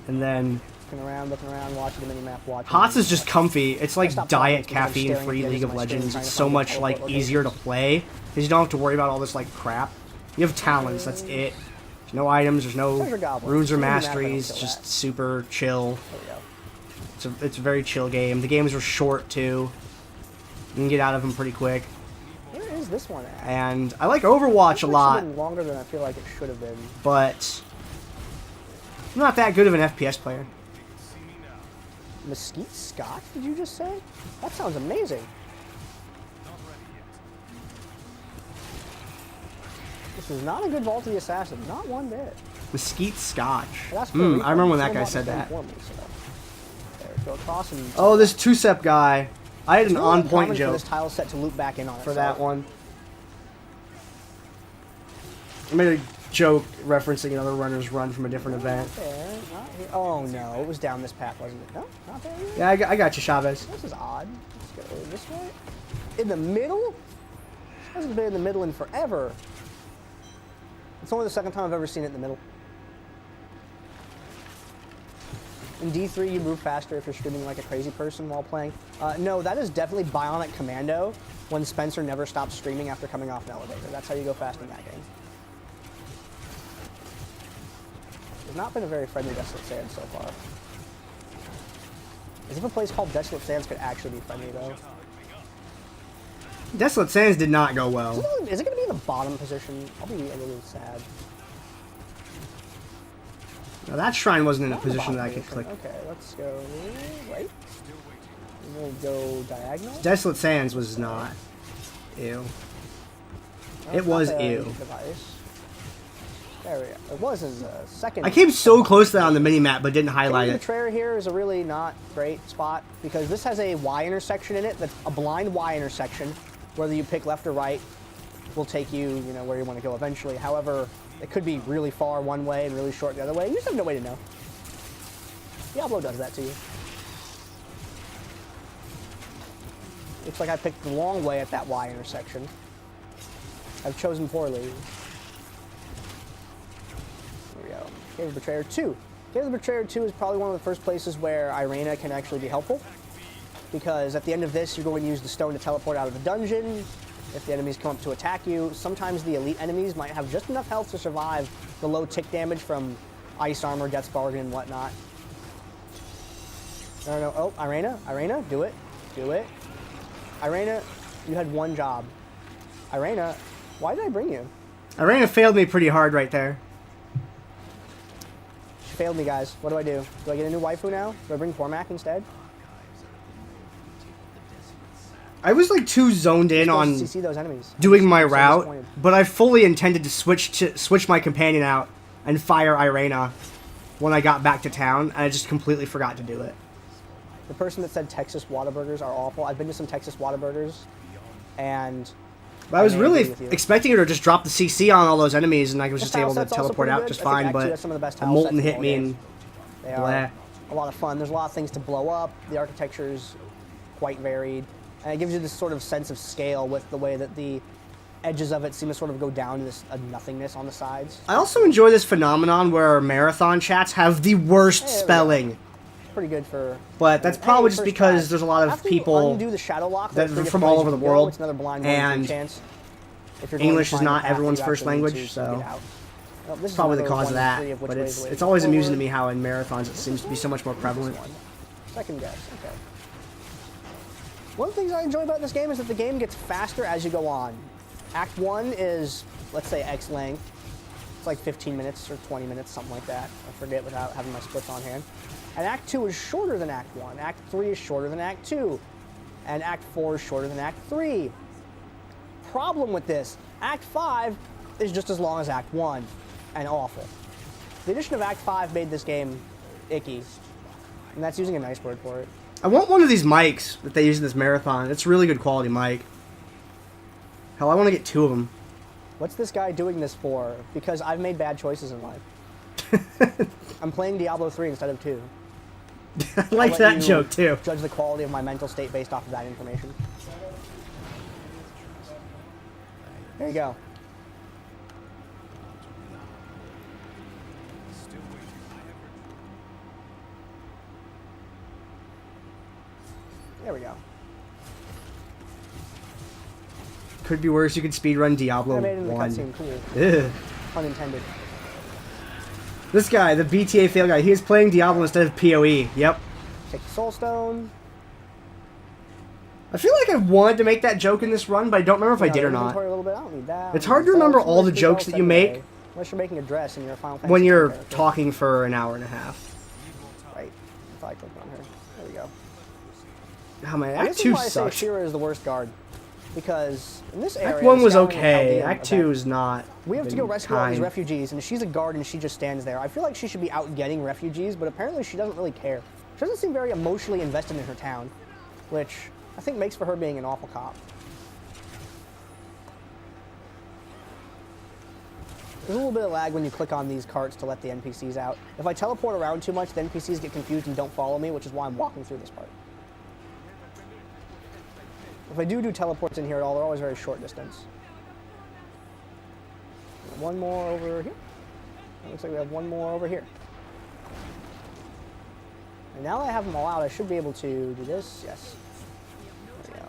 And then Looking around, watching the mini map, watching. HOTS the is just mini-map. comfy. It's like stopped diet talking because I'm staring at caffeine-free the edges League of of my screen Legends. trying It's to so find much the like teleport easier to locations. play because you don't have to worry about all this like crap. You have talents. That's it. There's no items, there's no Treasure goblin. runes or Doesn't matter if I don't masteries, kill just that. super chill. There we go. It's a very chill game. The games are short too. You can get out of them pretty quick. Where is this one at? And I like Overwatch This a one lot, should've been longer than I feel like it should have been. but I'm not that good of an FPS player. Mesquite Scotch, did you just say? That sounds amazing. This is not a good Vault of the Assassin. Not one bit. Mesquite Scotch. That's for a refund. I remember when that Someone guy bought said this that. thing for me, so. There, go across and... Oh, this two-step guy. I had an It's really on-point uncommon for joke this tile set to loop back in on for itself. that one. I made a joke referencing another runner's run from a different event. There, not here. Oh no, it was down this path, wasn't it? No, not there yet? Yeah, I got you, Chavez. This is odd. Let's go this way. In the middle? Hasn't been in the middle in forever. It's only the second time I've ever seen it in the middle. In D3, you move faster if you're screaming like a crazy person while playing. No, that is definitely Bionic Commando when Spencer never stops screaming after coming off an elevator. That's how you go fast in that game. There's not been a very friendly Desolate Sands so far. As if a place called Desolate Sands could actually be friendly, though. Desolate Sands did not go well. Is it going to be in the bottom position? I'll be a little sad. No, that shrine wasn't in a Not in the position that bottom I could click. position. Okay, let's go right. We'll go diagonal. Desolate Sands was not. Ew. No, It it's was not the ew. Device. There we go. It was in the second. I came so close to that on the mini-map, but didn't highlight The it. Betrayer here is a really not great spot because this has a Y intersection in it that's a blind Y intersection. Whether you pick left or right will take you, where you want to go eventually. However, it could be really far one way and really short the other way. You just have no way to know. Diablo does that to you. Looks like I picked the long way at that Y intersection. I've chosen poorly. Here we go. Cave of Betrayer 2. Cave of Betrayer 2 is probably one of the first places where Irena can actually be helpful. Because at the end of this, you're going to use the stone to teleport out of the dungeon. If the enemies come up to attack you, sometimes the elite enemies might have just enough health to survive the low tick damage from ice armor, Death's Bargain, and whatnot. No. Oh, Irena, do it. Do it. Irena, you had one job. Irena, why did I bring you? Irena failed me pretty hard right there. She failed me, guys. What do I do? Do I get a new waifu now? Do I bring Cormac instead? I was like too zoned in on CC those enemies. doing my I'm so route, disappointed. but I fully intended to switch my companion out and fire Irena when I got back to town, and I just completely forgot to do it. The person that said Texas Whataburgers are awful. I've been to some Texas Whataburgers, and But I was may really agree with you. expecting her to just drop the CC on all those enemies, and I was The just able to tile set's also teleport pretty out good. just I think fine, Act 2 but has some of the best the tile Molten sets in hit all me games. and They blah. are a lot of fun. There's a lot of things to blow up. The architecture's quite varied. And it gives you this sort of sense of scale with the way that the edges of it seem to sort of go down to this nothingness on the sides. I also enjoy this phenomenon where marathon chats have the worst Hey, there we go. spelling. Pretty good for... But that's Hey, probably just first because try. there's a lot of After you people undo the shadow lock, that there's three are from different all ways over you the can go. world, It's another blind one for and your chance. If you're going English to is find not the path everyone's you first actually need language, to get so out. Well, this is probably the another cause of one that. three of which But way is the way it's to always go amusing to forward. me how in marathons it seems to be so much more prevalent. This one. Second guess, okay. One of the things I enjoy about this game is that the game gets faster as you go on. Act 1 is, let's say, X length. It's like 15 minutes or 20 minutes, something like that. I forget without having my splits on hand. And Act 2 is shorter than Act 1. Act 3 is shorter than Act 2. And Act 4 is shorter than Act 3. Problem with this, Act 5 is just as long as Act 1 and awful. The addition of Act 5 made this game icky. And that's using a nice word for it. I want one of these mics that they use in this marathon. It's a really good quality mic. Hell, I want to get 2 of them. What's this guy doing this for? Because I've made bad choices in life. I'm playing Diablo 3 instead of 2. I like I'll let that you joke too. Judge the quality of my mental state based off of that information. There you go. There we go. Could be worse. You could speedrun Diablo I made it in the 1. cutscene. Cool. Ugh. Unintended. This guy, the BTA fail guy, he is playing Diablo instead of PoE. Yep. Take the Soul Stone. I feel like I wanted to make that joke in this run, but I don't remember if I did or not. A little bit. I don't need that. It's hard to remember all the jokes that you make unless you're making a dress and you're a Final Fantasy when you're character. talking for an hour and a half. Right. If I click on her. There we go. Oh man, Act Act this 2 is why I say sucks. Shira is the worst guard. Because in this area... Act 1 was the Scouring okay. Chaldean Act 2 event, is not. we have to go rescue all these kind. refugees, and she's a guard and she just stands there. I feel like she should be out getting refugees, but apparently she doesn't really care. She doesn't seem very emotionally invested in her town, which I think makes for her being an awful cop. There's a little bit of lag when you click on these carts to let the NPCs out. If I teleport around too much, the NPCs get confused and don't follow me, which is why I'm walking through this part. If I do teleports in here at all, they're always very short distance. One more over here. It looks like we have one more over here. And now that I have them all out, I should be able to do this. Yes. There we go.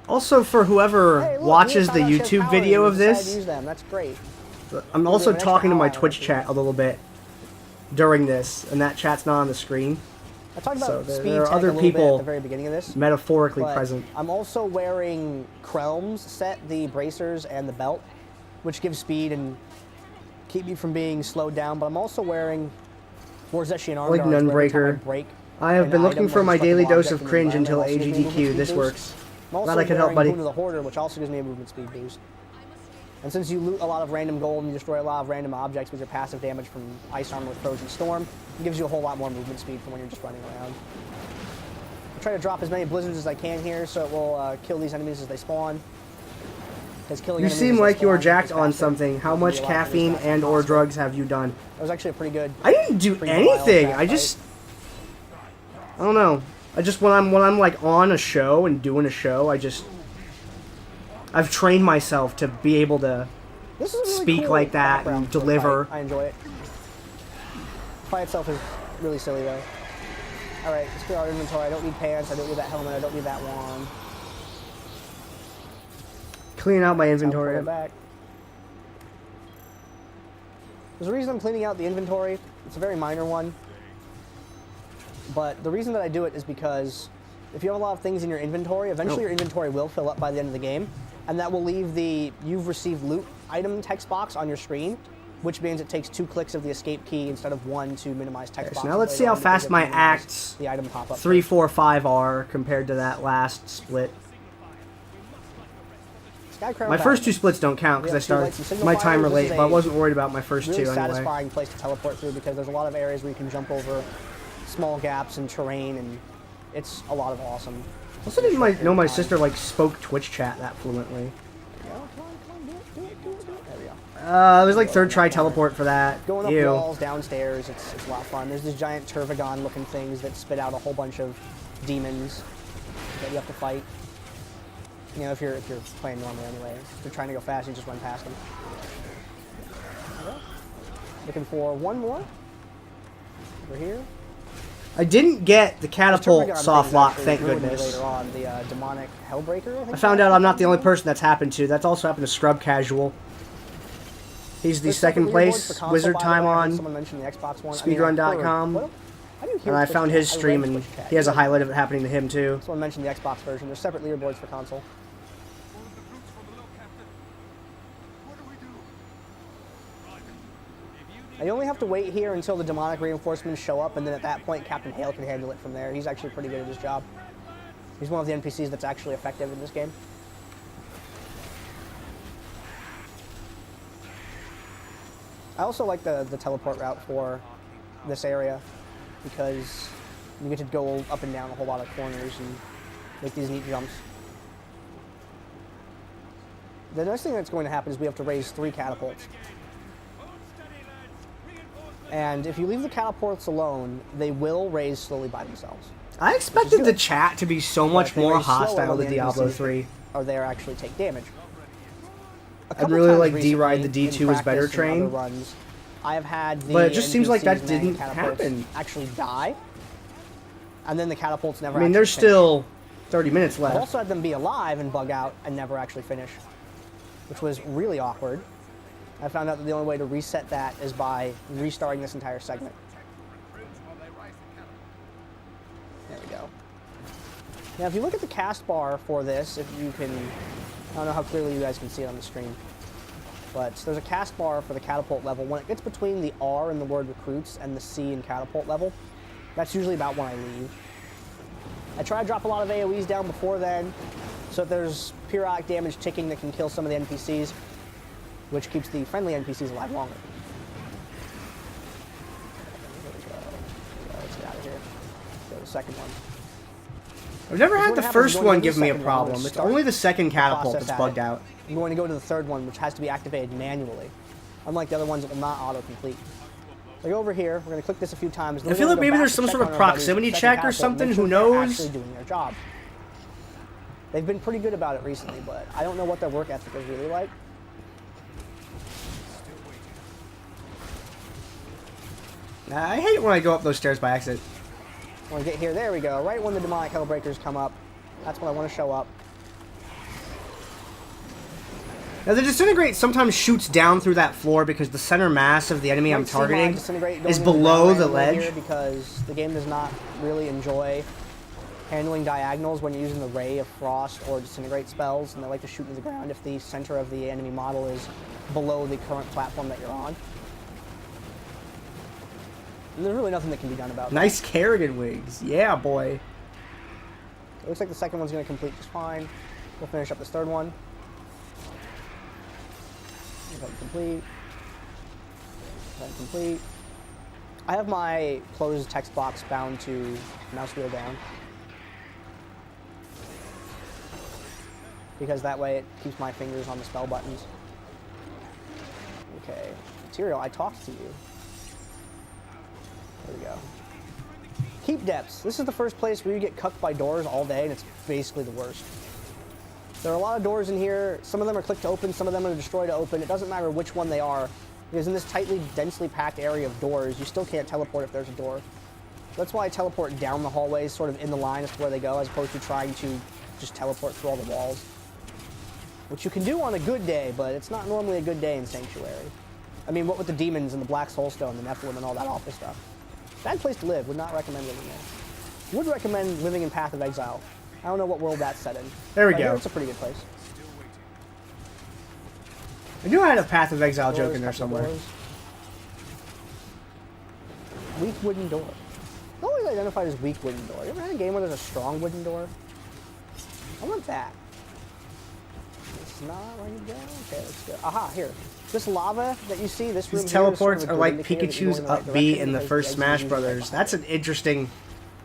Also, for whoever Hey, look, watches the Mia found out she has YouTube powers video and of decided to this, use them. That's great. I'm also an extra talking to my ally Twitch over chat here. a little bit during this, and that chat's not on the screen, I talked about So there speed are tech other a little bit people at the very beginning of this. metaphorically But present. I'm also wearing Krelm's set, the bracers and the belt, which gives speed and keep me from being slowed down. But I'm also wearing Warzeshian arm Like guards, where every time I Nunbreaker. break I have an been looking item for or my destructible daily dose object of in the cringe until environment, it also gives me a movement AGDQ. speed This boost. works. I'm also Glad I could help, wearing buddy. Boon of the Hoarder, which also gives me a movement speed boost. And since you loot a lot of random gold and you destroy a lot of random objects with your passive damage from Ice Armor with Frozen Storm, it gives you a whole lot more movement speed from when you're just running around. I try to drop as many blizzards as I can here so it will kill these enemies as they spawn. You seem like you're jacked on something. How much caffeine and or drugs have you done? That was actually a pretty good... I didn't do pretty vile anything. fast I just... I don't know. I just, when I'm like on a show and doing a show, I've trained myself to be able to This is a really speak cool like that background and for a deliver. fight. I enjoy it. The fight itself is really silly though. Alright, let's clear our inventory. I don't need pants, I don't need that helmet, I don't need that wand. Clean out my I'll inventory. pull it back. There's a reason I'm cleaning out the inventory. It's a very minor one. But the reason that I do it is because if you have a lot of things in your inventory, eventually your inventory will fill up by the end of the game. And that will leave the "You've received loot" item text box on your screen, which means it takes 2 clicks of the escape key instead of 1 to minimize text Okay, box. so now let's see how fast my acts the item pop up 3, 4, 5 are compared to that last split. My first 2 splits don't count because I started my timer late, but I wasn't worried about my first really 2 anyway. satisfying place to teleport through because there's a lot of areas where you can jump over small gaps and terrain, and it's a lot of awesome. I also didn't know my sister like spoke Twitch chat that fluently. Come on, do it. There we go. It was like 3rd try teleport for that. Going up Ew. walls, downstairs, it's a lot of fun. There's these giant Turvagon-looking things that spit out a whole bunch of demons that you have to fight. You know, if you're playing normally anyway. If you're trying to go fast, you just run past them. Looking for one more. Over here. I didn't get the catapult Turvagon soft things lock, actually thank ruined me goodness. Later on, the demonic Hellbreaker, I think. I found out I'm not the only person that's happened to. That's also happened to Scrub Casual. He's the There's second separate leaderboards place, for console, Wizard by the Time way. I heard on someone mentioned the Xbox one. Speedrun.com. And I found his stream and he has a highlight of it happening to him too. Someone mentioned the Xbox version. There's separate leaderboards for console. I only have to wait here until the demonic reinforcements show up, and then at that point, Captain Hale can handle it from there. He's actually pretty good at his job. He's one of the NPCs that's actually effective in this game. I also like the teleport route for this area because you get to go up and down a whole lot of corners and make these neat jumps. The next thing that's going to happen is we have to raise 3 catapults. And if you leave the catapults alone, they will raise slowly by themselves. I expected the chat to be so much But they more raise slower hostile when to the Diablo NPCs 3. Or there actually take damage. I'd really like D-Ride the D2 is better trained. Runs, I have had the But it just seems like that NPCs didn't catapults happen. actually die. And then the catapults never I mean, actually there's finish. still 30 minutes I've left. also had them be alive and bug out and never actually finish, which was really awkward. I found out that the only way to reset that is by restarting this entire segment. There we go. Now, if you look at the cast bar for this, if you can, I don't know how clearly you guys can see it on the screen, but there's a cast bar for the catapult level. When it gets between the R in the word recruits and the C in catapult level, that's usually about when I leave. I try to drop a lot of AoEs down before then, so if there's periodic damage ticking that can kill some of the NPCs, which keeps the friendly NPCs alive longer. There we go. Let's get out of here. Go to the second one. I've never had the first one give me a second one, problem. It's only the second catapult that's bugged out. I'm going to go to the third one, which has to be activated manually. Unlike the other ones, it will not auto-complete. So go over here. We're going to click this a few times. I feel like maybe there's some sort of proximity check or something. Who knows? Actually doing their job. They've been pretty good about it recently, but I don't know what their work ethic is really like. I hate when I go up those stairs by accident. When we get here, there we go. Right when the demonic hellbreakers come up, that's when I want to show up. Now the disintegrate sometimes shoots down through that floor because the center mass of the enemy I'm targeting is below the ledge. Because the game does not really enjoy handling diagonals when you're using the Ray of Frost or disintegrate spells, and they like to shoot into the ground if the center of the enemy model is below the current platform that you're on. And there's really nothing that can be done about that. Nice Kerrigan wigs. Yeah, boy. It looks like the second one's going to complete just fine. We'll finish up this third one. Complete. Complete. I have my closed text box bound to mouse wheel down, because that way it keeps my fingers on the spell buttons. Okay. Material, I talked to you. There we go. Keep depths. This is the first place where you get cucked by doors all day, and it's basically the worst. There are a lot of doors in here. Some of them are click to open, some of them are destroy to open. It doesn't matter which one they are, because in this tightly, densely packed area of doors, you still can't teleport if there's a door. That's why I teleport down the hallways, sort of in the line as to where they go, as opposed to trying to just teleport through all the walls. Which you can do on a good day, but it's not normally a good day in Sanctuary. I mean, what with the demons and the Black Soulstone, the Nephilim, and all that awful stuff. Bad place to live. Would not recommend living there. Would recommend living in Path of Exile. I don't know what world that's set in. There we go. It's a pretty good place. I knew I had a Path of Exile joke in there somewhere. Weak wooden door. Always identified as weak wooden door. You ever had a game where there's a strong wooden door? I want that. It's not ready to go. Okay, let's go. Aha, here. This lava that you see, this room. These teleports are like Pikachu's up B in the first Smash Brothers. That's an interesting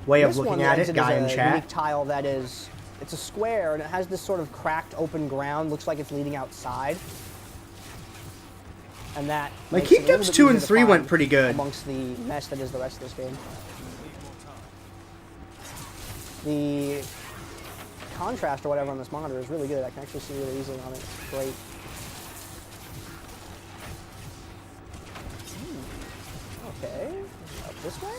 way of looking at it, guy in chat. Unique tile that is, it's a square and it has this sort of cracked open ground. Looks like it's leading outside. And that. My keep depths 2 and 3 went pretty good. Amongst the mess that is the rest of this game. The contrast or whatever on this monitor is really good. I can actually see really easily on it. It's great. Okay. Up this way?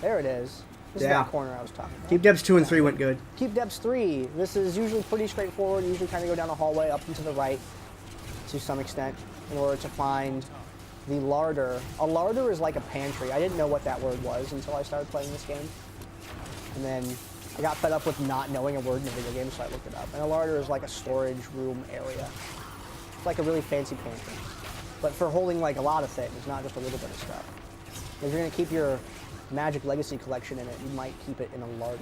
There it is. This is that corner I was talking about. Keep depths 2 and 3 went good. Keep depths 3. This is usually pretty straightforward. You usually kind of go down a hallway up and to the right to some extent in order to find the larder. A larder is like a pantry. I didn't know what that word was until I started playing this game. And then I got fed up with not knowing a word in a video game, so I looked it up. And a larder is like a storage room area. It's like a really fancy pantry. But for holding like a lot of things, not just a little bit of stuff. If you're going to keep your Magic Legacy collection in it, you might keep it in a larder.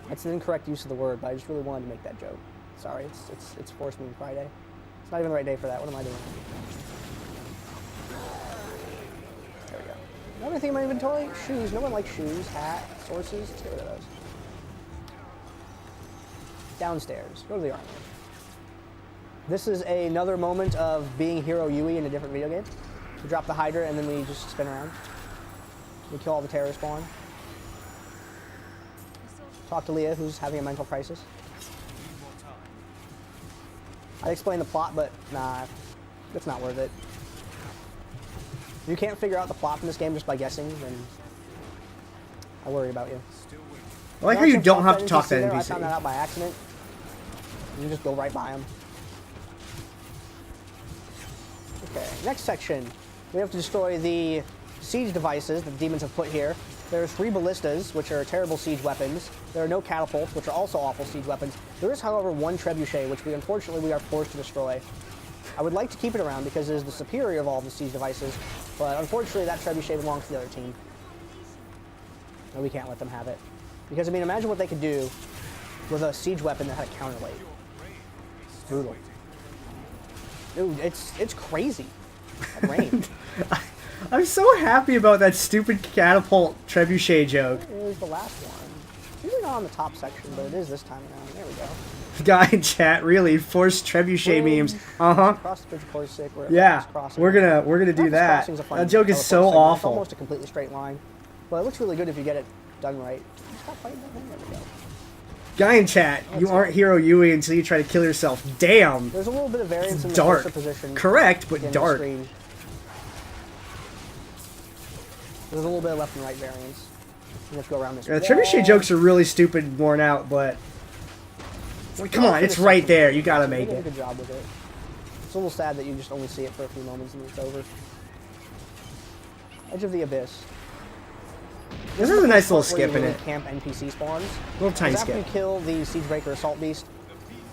That's an incorrect use of the word, but I just really wanted to make that joke. Sorry, it's Force Moon Friday. It's not even the right day for that. What am I doing? There we go. Know anything in my inventory? Shoes. No one likes shoes. Hat. Sources. Let's get rid of those. Downstairs. Go to the armory. This is another moment of being Hero Yui in a different video game. We drop the Hydra and then we just spin around. We kill all the terror spawn. Talk to Leah, who's having a mental crisis. I'd explain the plot, but nah, it's not worth it. If you can't figure out the plot from this game just by guessing, then I worry about you. I like how you don't have to talk to NPC. I found that out by accident. You just go right by him. Okay, next section. We have to destroy the siege devices that the demons have put here. There are 3 ballistas, which are terrible siege weapons. There are no catapults, which are also awful siege weapons. There is, however, 1 trebuchet, which unfortunately we are forced to destroy. I would like to keep it around because it is the superior of all the siege devices, but unfortunately that trebuchet belongs to the other team. And we can't let them have it. Because, I mean, imagine what they could do with a siege weapon that had a counterweight. Brutal. Dude, it's crazy. That rain. I'm so happy about that stupid catapult trebuchet joke. It was the last one. It's usually not on the top section, but it is this time around. There we go. Guy in chat really forced trebuchet memes. Cross the bridge of course sick. Yeah, we're gonna do that. That joke is so awful. It's almost a completely straight line, but it looks really good if you get it done right. Stop fighting that thing. There we go. Guy in chat, you aren't Hero Yui until you try to kill yourself. Damn. There's a little bit of variance in the Dark. cursor position. Correct, but dark. There's a little bit of left and right variance. You have to go around this. Yeah, the trebuchet jokes are really stupid and worn out, but come on, it's right there. You gotta make They did it. a good job with it. It's a little sad that you just only see it for a few moments and it's over. Edge of the Abyss. This is a nice little Where skip you in really it. Camp NPC spawns. Little tiny After skip. you kill the Siegebreaker Assault Beast,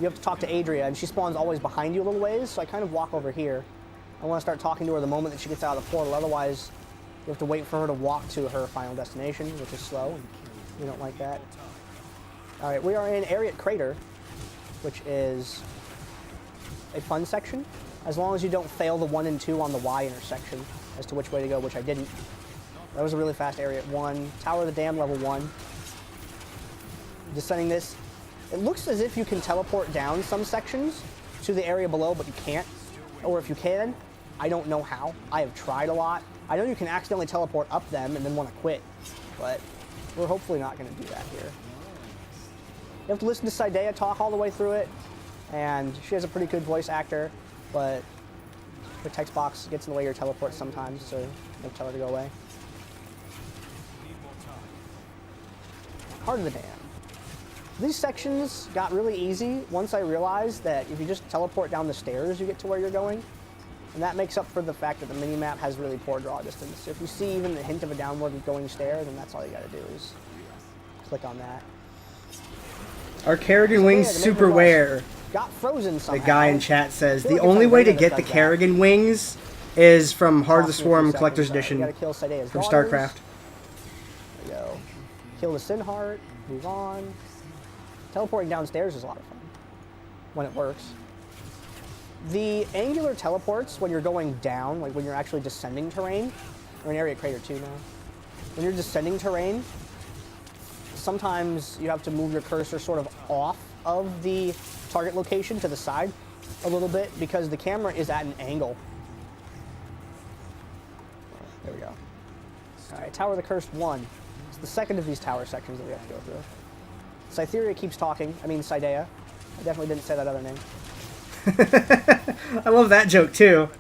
you have to talk to Adria, and she spawns always behind you a little ways, so I kind of walk over here. I want to start talking to her the moment that she gets out of the portal, otherwise you have to wait for her to walk to her final destination, which is slow, and we don't like that. Alright, we are in Ariat Crater, which is a fun section, as long as you don't fail the 1 and 2 on the Y intersection as to which way to go, which I didn't. That was a really fast area at 1. Tower of the Dam, level 1. Descending this. It looks as if you can teleport down some sections to the area below, but you can't. Or if you can, I don't know how. I have tried a lot. I know you can accidentally teleport up them and then want to quit, but we're hopefully not going to do that here. You have to listen to Saidea talk all the way through it, and she has a pretty good voice actor, but her text box gets in the way of your teleport sometimes, so don't tell her to go away. Heart of the Dam. These sections got really easy once I realized that if you just teleport down the stairs, you get to where you're going. And that makes up for the fact that the mini-map has really poor draw distance. So if you see even the hint of a downward going stair, then that's all you gotta do is click on that. Our Kerrigan wings super wear. Got frozen somehow. The guy in chat says the like only it's way a to raven get that the does that. Kerrigan wings is from Heart of the Cost me a few Swarm seconds, Collector's though. You Edition gotta kill Saidea's from daughters. StarCraft. There you go. Kill the Sin Heart, move on. Teleporting downstairs is a lot of fun when it works. The angular teleports when you're going down, like when you're actually descending terrain, or in Area Crater 2 now. When you're descending terrain, sometimes you have to move your cursor sort of off of the target location to the side a little bit because the camera is at an angle. There we go. Alright, Tower of the Cursed 1. It's the second of these tower sections that we have to go through. Cytheria keeps talking. I mean, Saidea. I definitely didn't say that other name. I love that joke too.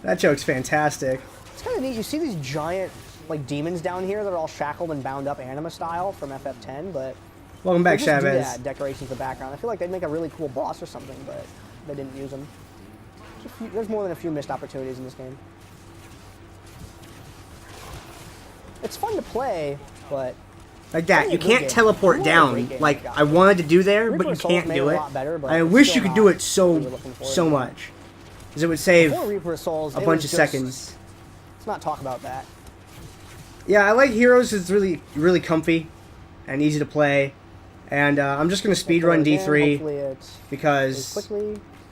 That joke's fantastic. It's kind of neat. You see these giant, like, demons down here that are all shackled and bound up anima style from FF10, but Welcome back, they just do Chavez. that, decorations in the background. I feel like they'd make a really cool boss or something, but they didn't use them. There's more than a few missed opportunities in this game. It's fun to play, but Like that, you can't teleport down. Like I wanted to do there, but you can't do it. I wish you could do it so much, because it would save a bunch of seconds. Let's not talk about that. Yeah, I like Heroes. It's really comfy and easy to play, and I'm just gonna speedrun D3 because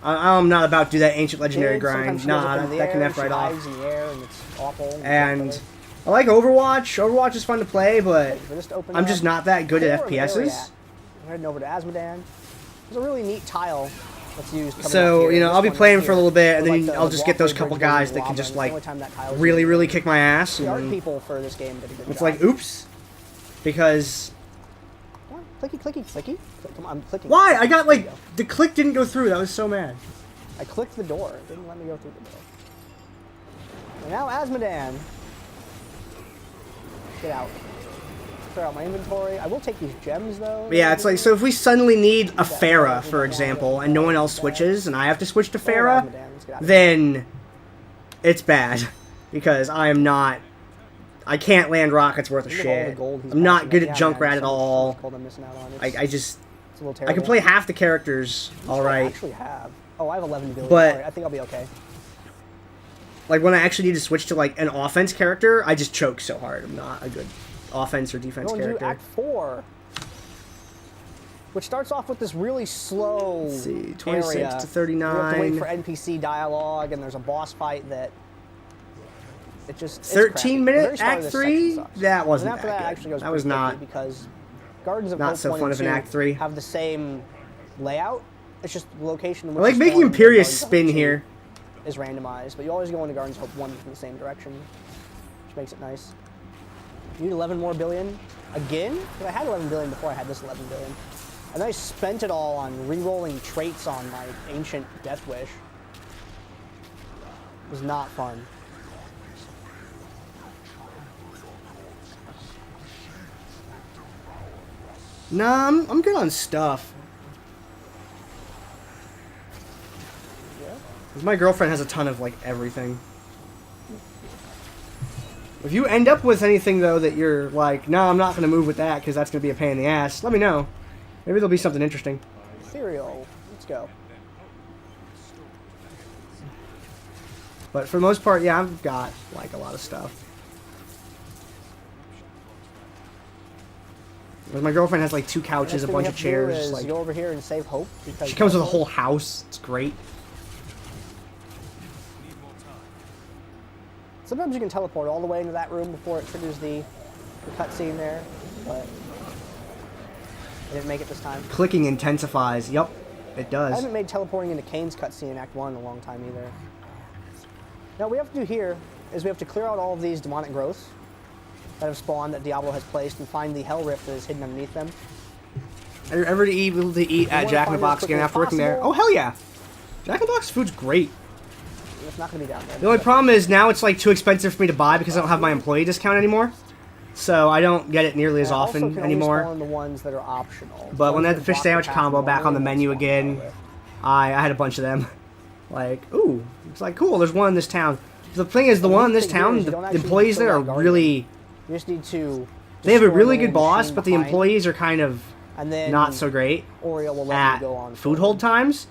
I'm not about to do that ancient legendary grind. Nah, that can F right off. And I like Overwatch. Overwatch is fun to play, but I'm just not that good at FPSs. We're heading over to Azmodan. There's a really neat tile that's used. So, you know, I'll be playing for a little bit, and then I'll just get those couple guys that can just, like, really kick my ass. The art And people for this game did a good job. it's like, oops. Because... Clicky, clicky, clicky. Come on, I'm clicking. Why? I got, like, the click didn't go through. That was so mad. I clicked the door. It didn't let me go through the door. And now Azmodan. Get out. Clear out my inventory. I will take these gems, though. But yeah, it's like, so if we suddenly need a Pharah, for example, and no one else switches, and I have to switch to Pharah, then it's bad because I am not. I can't land rockets worth of Think of all the shit. gold he's I'm not passing good up. at Yeah, Junkrat man, at so much all. gold I'm missing out on. I just. It's a little I terrible. can play half the characters I alright. actually have. Oh, I have 11 billion. But- Alright, I think I'll be okay. Like, when I actually need to switch to, like, an offense character, I just choke so hard. I'm not a good offense or defense We're going to character. Act 4. Which starts off with this really slow Let's see, 26 area. to 39. You have to wait for NPC dialogue, and there's a boss fight that... It just... it's 13 crappy. The minute very start of Act this 3? section sucks. That wasn't And after that that, good. actually goes That was pretty not- quickly because Gardens of not Hope so 1 fun and of an 2 Act 3. have the same layout. It's just the location in I which like you making spawn in Imperious Gardens of Hope spin 2 here. is randomized, but you always go into Gardens of Hope 1 from the same direction, which makes it nice. You need 11 more billion again? Because I had 11 billion before I had this 11 billion. And then I spent it all on re-rolling traits on my ancient Death Wish. It was not fun. Nah, I'm good on stuff. Yeah. 'Cause my girlfriend has a ton of, like, everything. If you end up with anything, though, that you're like, no, I'm not going to move with that because that's going to be a pain in the ass, let me know. Maybe there'll be something interesting. Ethereal. Let's go. But for the most part, yeah, I've got, like, a lot of stuff. My girlfriend has, like, 2 couches, a bunch of chairs. Is Like, go over here and save Hope. Because she comes with a whole house. It's great. Sometimes you can teleport all the way into that room before it triggers the cutscene there, but I didn't make it this time. Clicking intensifies. Yep, it I does. haven't made teleporting into Kane's cutscene in Act 1 in a long time either. Now, what we have to do here is we have to clear out all of these demonic growths that have spawned that Diablo has placed and find the Hell Rift that is hidden underneath them. Are you ever able to eat at wanna Jack in the find it as Box again quickly as after working there? possible. Oh, hell yeah. Jack in the Box food's great. It's not going to be down there. The only problem is now it's, like, too expensive for me to buy because I don't have my employee discount anymore. So I don't get it nearly as And I also often can only anymore. spawn the ones that are optional. But when Ones they had that the fish block sandwich path combo and back on the normally menu won't spawn again, with. I had a bunch of them. Like, ooh, it's like, cool, there's one in this town. The thing is, the one in this thing here town, is you the don't actually employees kill there are that guardian. really... You just need to. They have a destroy really the good little boss, machine but the behind, employees are kind of and then not so great Oriel will let at you go on food forward. hold times.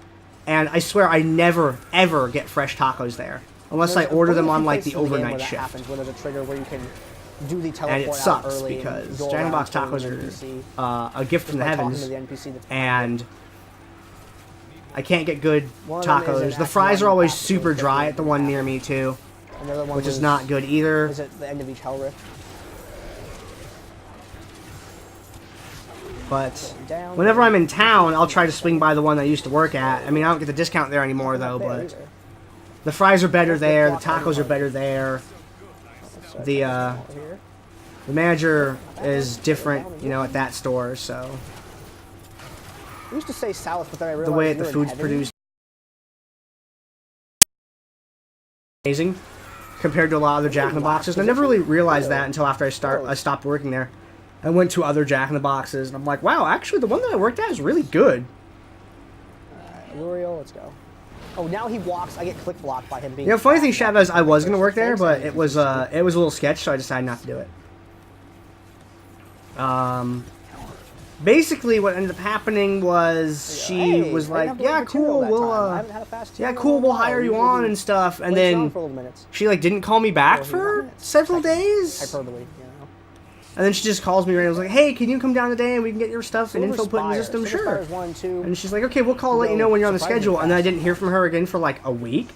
And I swear I never, ever get fresh tacos there. Unless I There's order only a them few on, like, places the in game where overnight that shift. happens, where there's a trigger where you can do the teleport And it out sucks early because and go Jack in the around Box killing tacos an are NPC a gift from the by talking heavens. to the NPC that's And I can't get good One of them is in tacos. The Act fries are 1, always Path to super the dry Cave at the one near me, too. Another one Which is was- not good either. Is at the end of each Hell Rift. But Down. whenever I'm in town, I'll try to swing by the one I used to work at. I mean, I don't get the discount there anymore, though, Not bad but either. the fries are better there, the block on tacos are one. better there. So The, over here. The manager is different, you know, at that store, so I used to say south, but then I realized the way you that the were in food's heaven. produced amazing compared to a lot of other Jack in the Boxes. And I never really realized that until after I stopped working there. I went to other Jack in the Boxes, and I'm like, wow, actually, the one that I worked at is really good. L'Oreal, let's go. Oh, now he walks. I get click blocked by him being. You know, funny thing, fast. Shav, is I was gonna work there, Thanks, but man. it was a little sketch, so I decided not to do it. Basically, what ended up happening was she Hey, was I like, didn't have to "Yeah, wait for two cool, that we'll time. I haven't had a fast two yeah, in a cool, long we'll while. hire you Usually on we and stuff." And wait around then for a little minutes. she like didn't call me back Or for minutes. several days. Hyperbole, you know. And then she just calls me right and was like, "Hey, can you come down today and we can get your stuff and Silver info put in the Spire. system?" Silver Sure. Spire's 1, 2. And she's like, "Okay, we'll call, let you know when you're on the surprisingly schedule." And then I fast. didn't hear from her again for like a week.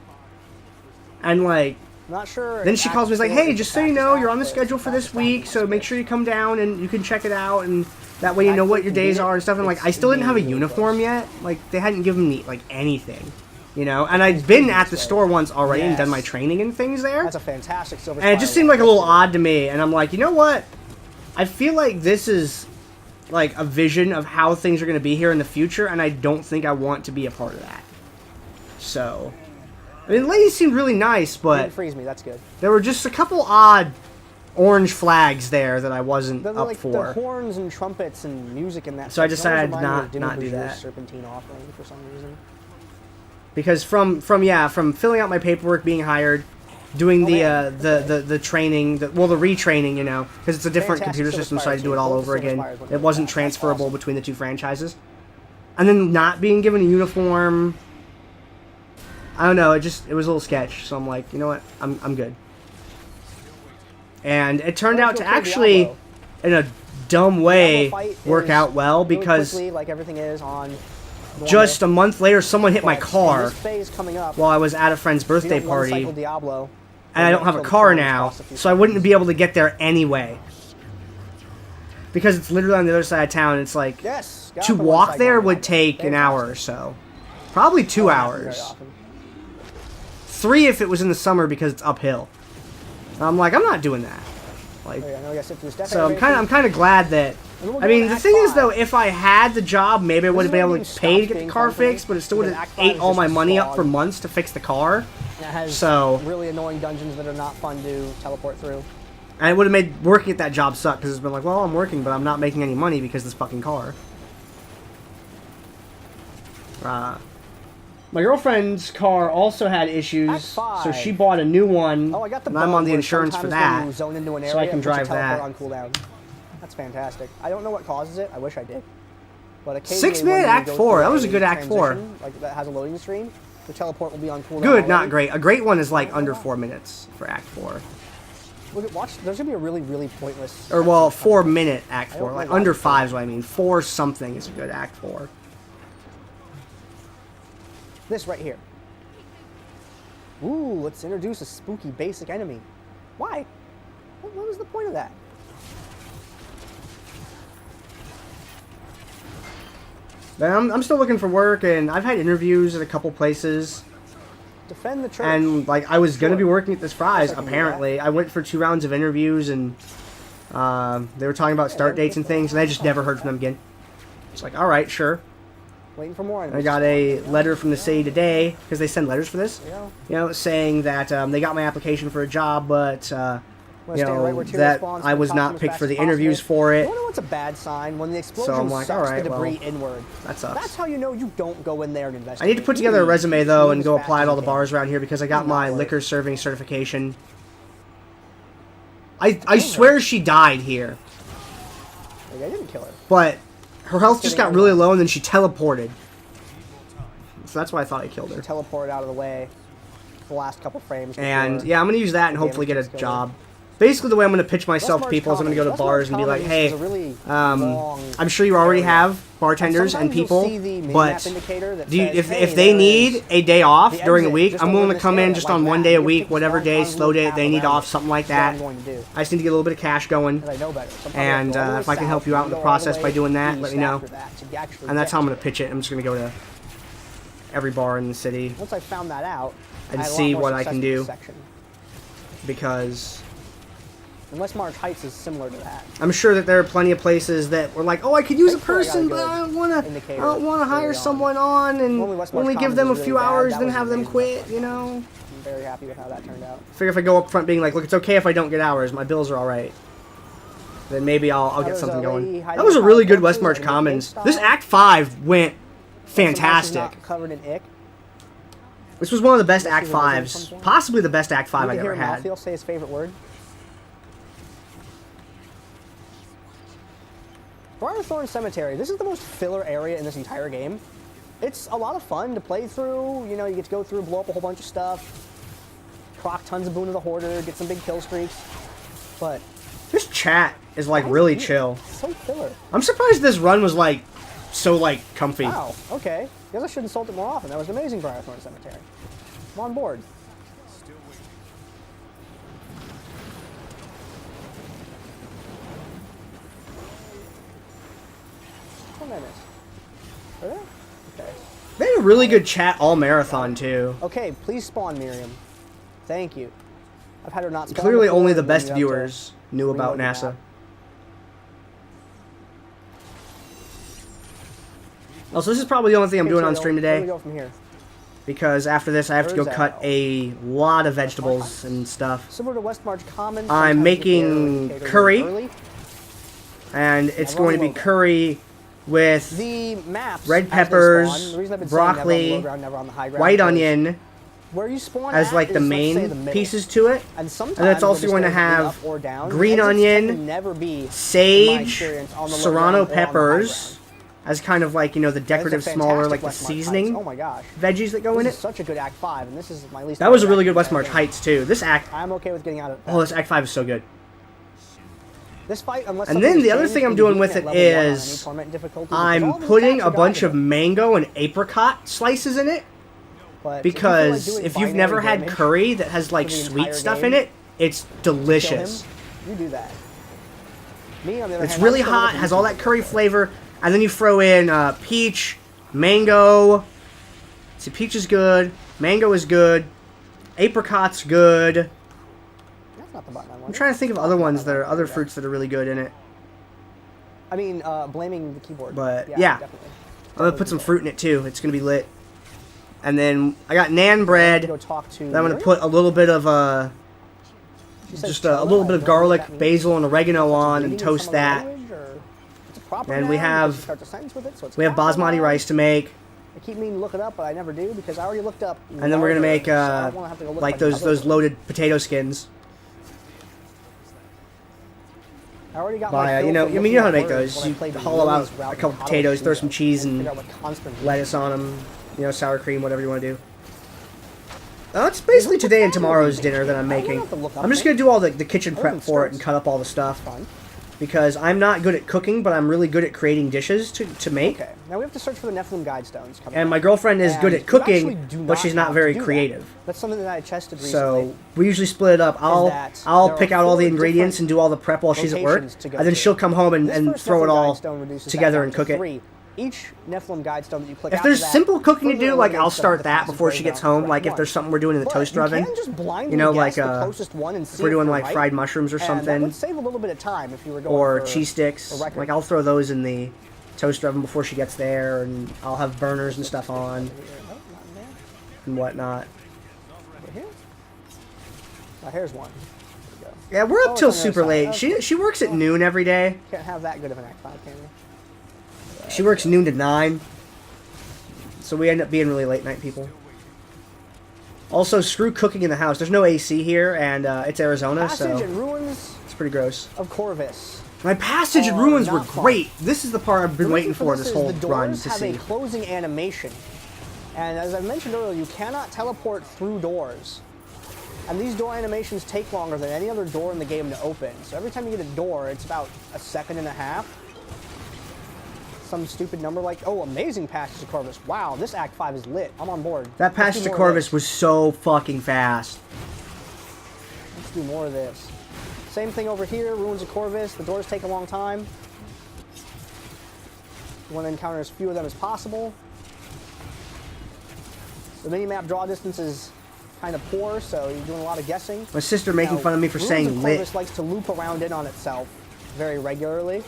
And like. Not sure. Then if she calls me, she's like, Act "Hey, four just is so you fastest know, you're on the act, schedule but for it's this fastest week, act, so it's make sure you come down and you can check it out, and that way you Act know four what your days convenient. are and stuff." And like, I It's still didn't have a really uniform close. yet. Like, they hadn't given me like anything, you know. And I'd been at the store once already and done my Yes. training and things there, That's a fantastic Silver and it Spire just seemed one. like a little odd to me. And I'm like, you know what? I feel like this is like a vision of how things are going to be here in the future, and I don't think I want to be a part of that. So. I mean, the lady seemed really nice, but Didn't freeze me. That's good. there were just a couple odd orange flags there that I wasn't The, up like for. the horns and trumpets and music and that. So I stuff, it always decided reminded me of not Dinner do Bourgeois that. Serpentine offering for some reason. Because from filling out my paperwork, being hired, doing man. the training, the retraining, you know, because it's a different Fantastic computer Silver system, so I Spire had to do it team. all Both over Silver again. Spires went It really wasn't fast. That's transferable awesome. between the two franchises. And then not being given a uniform, I don't know, it was a little sketch. So I'm like, you know what, I'm good. And it turned out to actually, Diablo. in a dumb way, fight work is out well really because quickly, like everything is on normal, just a month later, someone hit my but car this phase coming up, while I was at a friend's if you birthday don't one-cycle party, Diablo, and I don't have a car now, so I wouldn't be able to get there anyway. Because it's literally on the other side of town. It's like, Yes, got to the walk one-cycle there Diablo. would take an hour or so. Probably 2 hours. 3 if it was in the summer because it's uphill. And I'm like, I'm not doing that. Like, Oh, yeah, no, I guess it's step so I'm animation. kind of glad that. And we'll I go mean, to the Act thing is 5. though, if I had the job, maybe I would have been able where to the pay to game get the stops car being fixed, but it still would because have Act 5 ate is all just my a money up slog. for months to fix the car. It has So- really annoying dungeons that are not fun to teleport through. And it would have made working at that job suck because it's been like, well, I'm working, but I'm not making any money because of this fucking car. My girlfriend's car also had issues, Act 5. so she bought a new one, Oh, I got the and I'm bug on the where insurance for sometimes when that. you zone into an so I area, can it puts a drive that. teleport on cooldown. That's fantastic. I don't know what causes it. I wish I did. But occasionally 6 when minute you Act go 4. through That was a good Act 4. transition, like that has a loading screen, the teleport will be on cooldown. Good, not already. great. A great one is like under 4 minutes for Act 4. Look at watch. There's gonna be a really, really pointless. Or, well, 4 minute Act I 4. don't Like, know why under it's 5 is what I mean. 4 something is a good Act 4. This right here. Ooh, let's introduce a spooky basic enemy. Why? What was the point of that? But I'm still looking for work, and I've had interviews at a couple places. Defend the church. And, like, I was going to be Sure. working at this Fry's, I can do apparently. I went for 2 rounds of interviews, and they were talking about start dates and things, and I just never heard from them again. It's like, alright, sure. Waiting for more. I got a letter from the city today, because they send letters for this, Yeah. you know, saying that they got my application for a job, but, Wanna you stand right know, where Tyr that spawns I for was costume not as picked fast for as the possible. interviews for it. You wanna know what's a bad sign? When the explosion like, sucks alright, the debris well, inward. that sucks. That's how you know you don't go in there and I investigate. need to put together a resume, though, and go apply at all the bars. bars around here, because I got Do not my work. liquor serving certification. I swear she died here, Like, I didn't kill her. but her health just got really low, and then she teleported. So that's why I thought I killed her. Teleported out of the way the last couple frames. And before yeah, I'm gonna use that and the hopefully get a damage gets job. Basically, the way I'm gonna pitch myself to Westmarch people is I'm gonna go to Commons. bars and be Westmarch like, Commons is "Hey, a really long I'm sure you already area. have bartenders and sometimes you'll people, see the minimap but indicator that do you, says, if "Hey, they there need is a day off the during a exit week, just I'm over willing to this come in area," just like on one that. day a You week, pick whatever strong day, convoluted slow day path they need around off, it. something like That's that. what I'm going to do. I just need to get a little bit of cash going, 'Cause I know better. So I'm probably and gonna go all the if way I can help south you out in and the go all the process by way doing that, let east me know. after that to actually And that's get how I'm to gonna pitch it. I'm just gonna go to every bar in the city Once I found that out, and I had a lot see more what I success can with this do, section. because And Westmarch Heights is similar to that. I'm sure that there are plenty of places that were like, oh, I could use a Thankfully, I got a person, but good I don't want to indicator hire early on. someone on and Normally, Westmarch only give Commons them a is few really bad. hours, That then was have them amazing. quit, you know? I'm very happy with how that turned out. Figure if I go up front being like, look, it's okay if I don't get hours, my bills are all right. Then maybe I'll get there's something a lady going. hiding That was a behind really good corpses Westmarch and Commons. Wicked This style. Act 5 went Somehow she's fantastic. not covered in ick. This was one of the best This Act is a resume 5s, from possibly the best Act 5 You I've can ever hear had. Malthael say his favorite word. Briarthorn Cemetery. This is the most filler area in this entire game. It's a lot of fun to play through. You know, you get to go through, blow up a whole bunch of stuff, proc tons of Boon of the Hoarder, get some big kill streaks. But This chat is like really chill. it's so filler. I'm surprised this run was like so like comfy. Wow. Okay. Guess I should insult it more often. That was an amazing Briarthorn Cemetery. I'm on board. What did I miss? Are there? Okay. They had a really good chat all marathon too. Okay, please spawn Miriam. Thank you. I've had her not spawn Clearly before, only the and then best you have to viewers knew about reload the NASA. map. Also, this is probably the only thing I'm Okay, doing on Tyrael, stream Where do today, we go from here? because after this I have to go cut a lot of vegetables and stuff. Similar to Westmarch Commons. I'm sometimes making you get the curry. early. And it's Never on going to be low ground. curry with The maps. red as they peppers, spawn, the reason I've been saying broccoli, never on the low ground, never on the high ground, white because onion, where you spawn as at like the is, let's say, the main middle. pieces to it. And sometimes And it's also they're going to just gonna be have up or down. green Exits tend onion, to never be, in my sage, experience, on the low serrano ground or on the high peppers ground. as kind of like, you know, the And it's a decorative smaller, fantastic like the West March seasoning Heights. Oh my gosh. veggies that go in This it. is such a good Act 5, and this is my least That was a favorite really act good West in the March entire game. Heights too. This act, I'm okay with getting out of oh, this Act 5 is so good. this fight, unless And something then has the other changed, thing I'm can doing be with beaten it at level 1 on is any torment difficulty, because all I'm these putting attacks a are bunch of guided. mango and apricot slices in it. But if you feel like Because doing if you've binary never had damage curry that has like for the sweet entire stuff game in it, it's to kill him, delicious. you do that. Me, on the other It's hand, really I'm still hot, with has the all YouTube that curry video. flavor, and then you throw in peach, mango. See, peach is good, mango is good, apricot's good. That's not the button I wanted. I'm trying to think of other ones that are other fruits that are really good in it. I mean, blaming the keyboard. But, yeah. Definitely. I'm gonna put some fruit in it too. It's gonna be lit. And then I got naan bread. Go talk to Then I'm gonna Mary. put a little bit of She says just a chella. little I bit of don't know what garlic, that means. basil, and oregano It's on, reading and in toast some other that. language, or it's a proper And noun we because have it starts a sentence with it, so it's we have basmati capitalized. rice to make, I keep meaning to look it up, but I never do because I already looked up. and then we're gonna larder, make so I don't wanna have to go look like up those another one. loaded potato skins. I already got By, my you fill know, for I mean, you know how to looking make at words those. when I You played the hollow out Lily's route a couple in Colorado potatoes, throw some Studio, cheese and and figure out what constant lettuce on them, you know, sour cream, whatever you want to do. It's basically today and tomorrow's dinner that I'm making. I'm just gonna do all the kitchen prep for it and cut up all the stuff. Fun. Because I'm not good at cooking, but I'm really good at creating dishes to make. Okay, now we have to search for the Nephilim Guide Stones. Coming And up. my girlfriend is good And at you actually cooking, do but she's have not to very do that. creative. That's something that I tested recently. So we usually split it up. that I'll there pick are out all the 4 ingredients different and do all the prep while she's at work, locations to go and then to. she'll come home and, This and first throw it Nephilim all Guide Stone reduces that together down and to cook it. 3. Each Nephilim Guide Stone that you click If after there's that simple cooking to further do, like I'll eliminates start the that passage before she rate gets down to home. Like if 1. there's something we're doing in the But toaster you oven, can just blindly you know, guess like the closest one and if see we're if doing you're like right. fried mushrooms or And that something, would save a little bit of time if you were going or for cheese sticks. a record. Like I'll throw those in the toaster oven before she gets there, and I'll have burners and stuff on Nope, not in there. and whatnot. Over here. Oh, here's one. There we go. Yeah, we're Oh, up it's till on the other super side. late. Okay. She works at noon every day. Can't have that good of an Act 5, can we? She works noon to 9. So we end up being really late night people. Also, screw cooking in the house. There's no AC here, and it's Arizona, Passage so and Ruins it's pretty gross. of Corvus. My passage and are ruins were not fun. great. This is the part I've been The waiting reason for this this is whole the run doors to have see. a closing animation, and as I mentioned earlier, you cannot teleport through doors. And these door animations take longer than any other door in the game to open. So every time you get a door, it's about a second and a half. Some stupid number like, oh, amazing passage to Corvus. Wow, this Act 5 is lit. I'm on board. That Let's passage do to more of Corvus this. was so fucking fast. Let's do more of this. Same thing over here, Ruins of Corvus. The doors take a long time. You want to encounter as few of them as possible. The mini-map draw distance is kind of poor, so you're doing a lot of guessing. My sister making Now, fun of me for Ruins saying of lit. Corvus likes to loop around in on itself very regularly.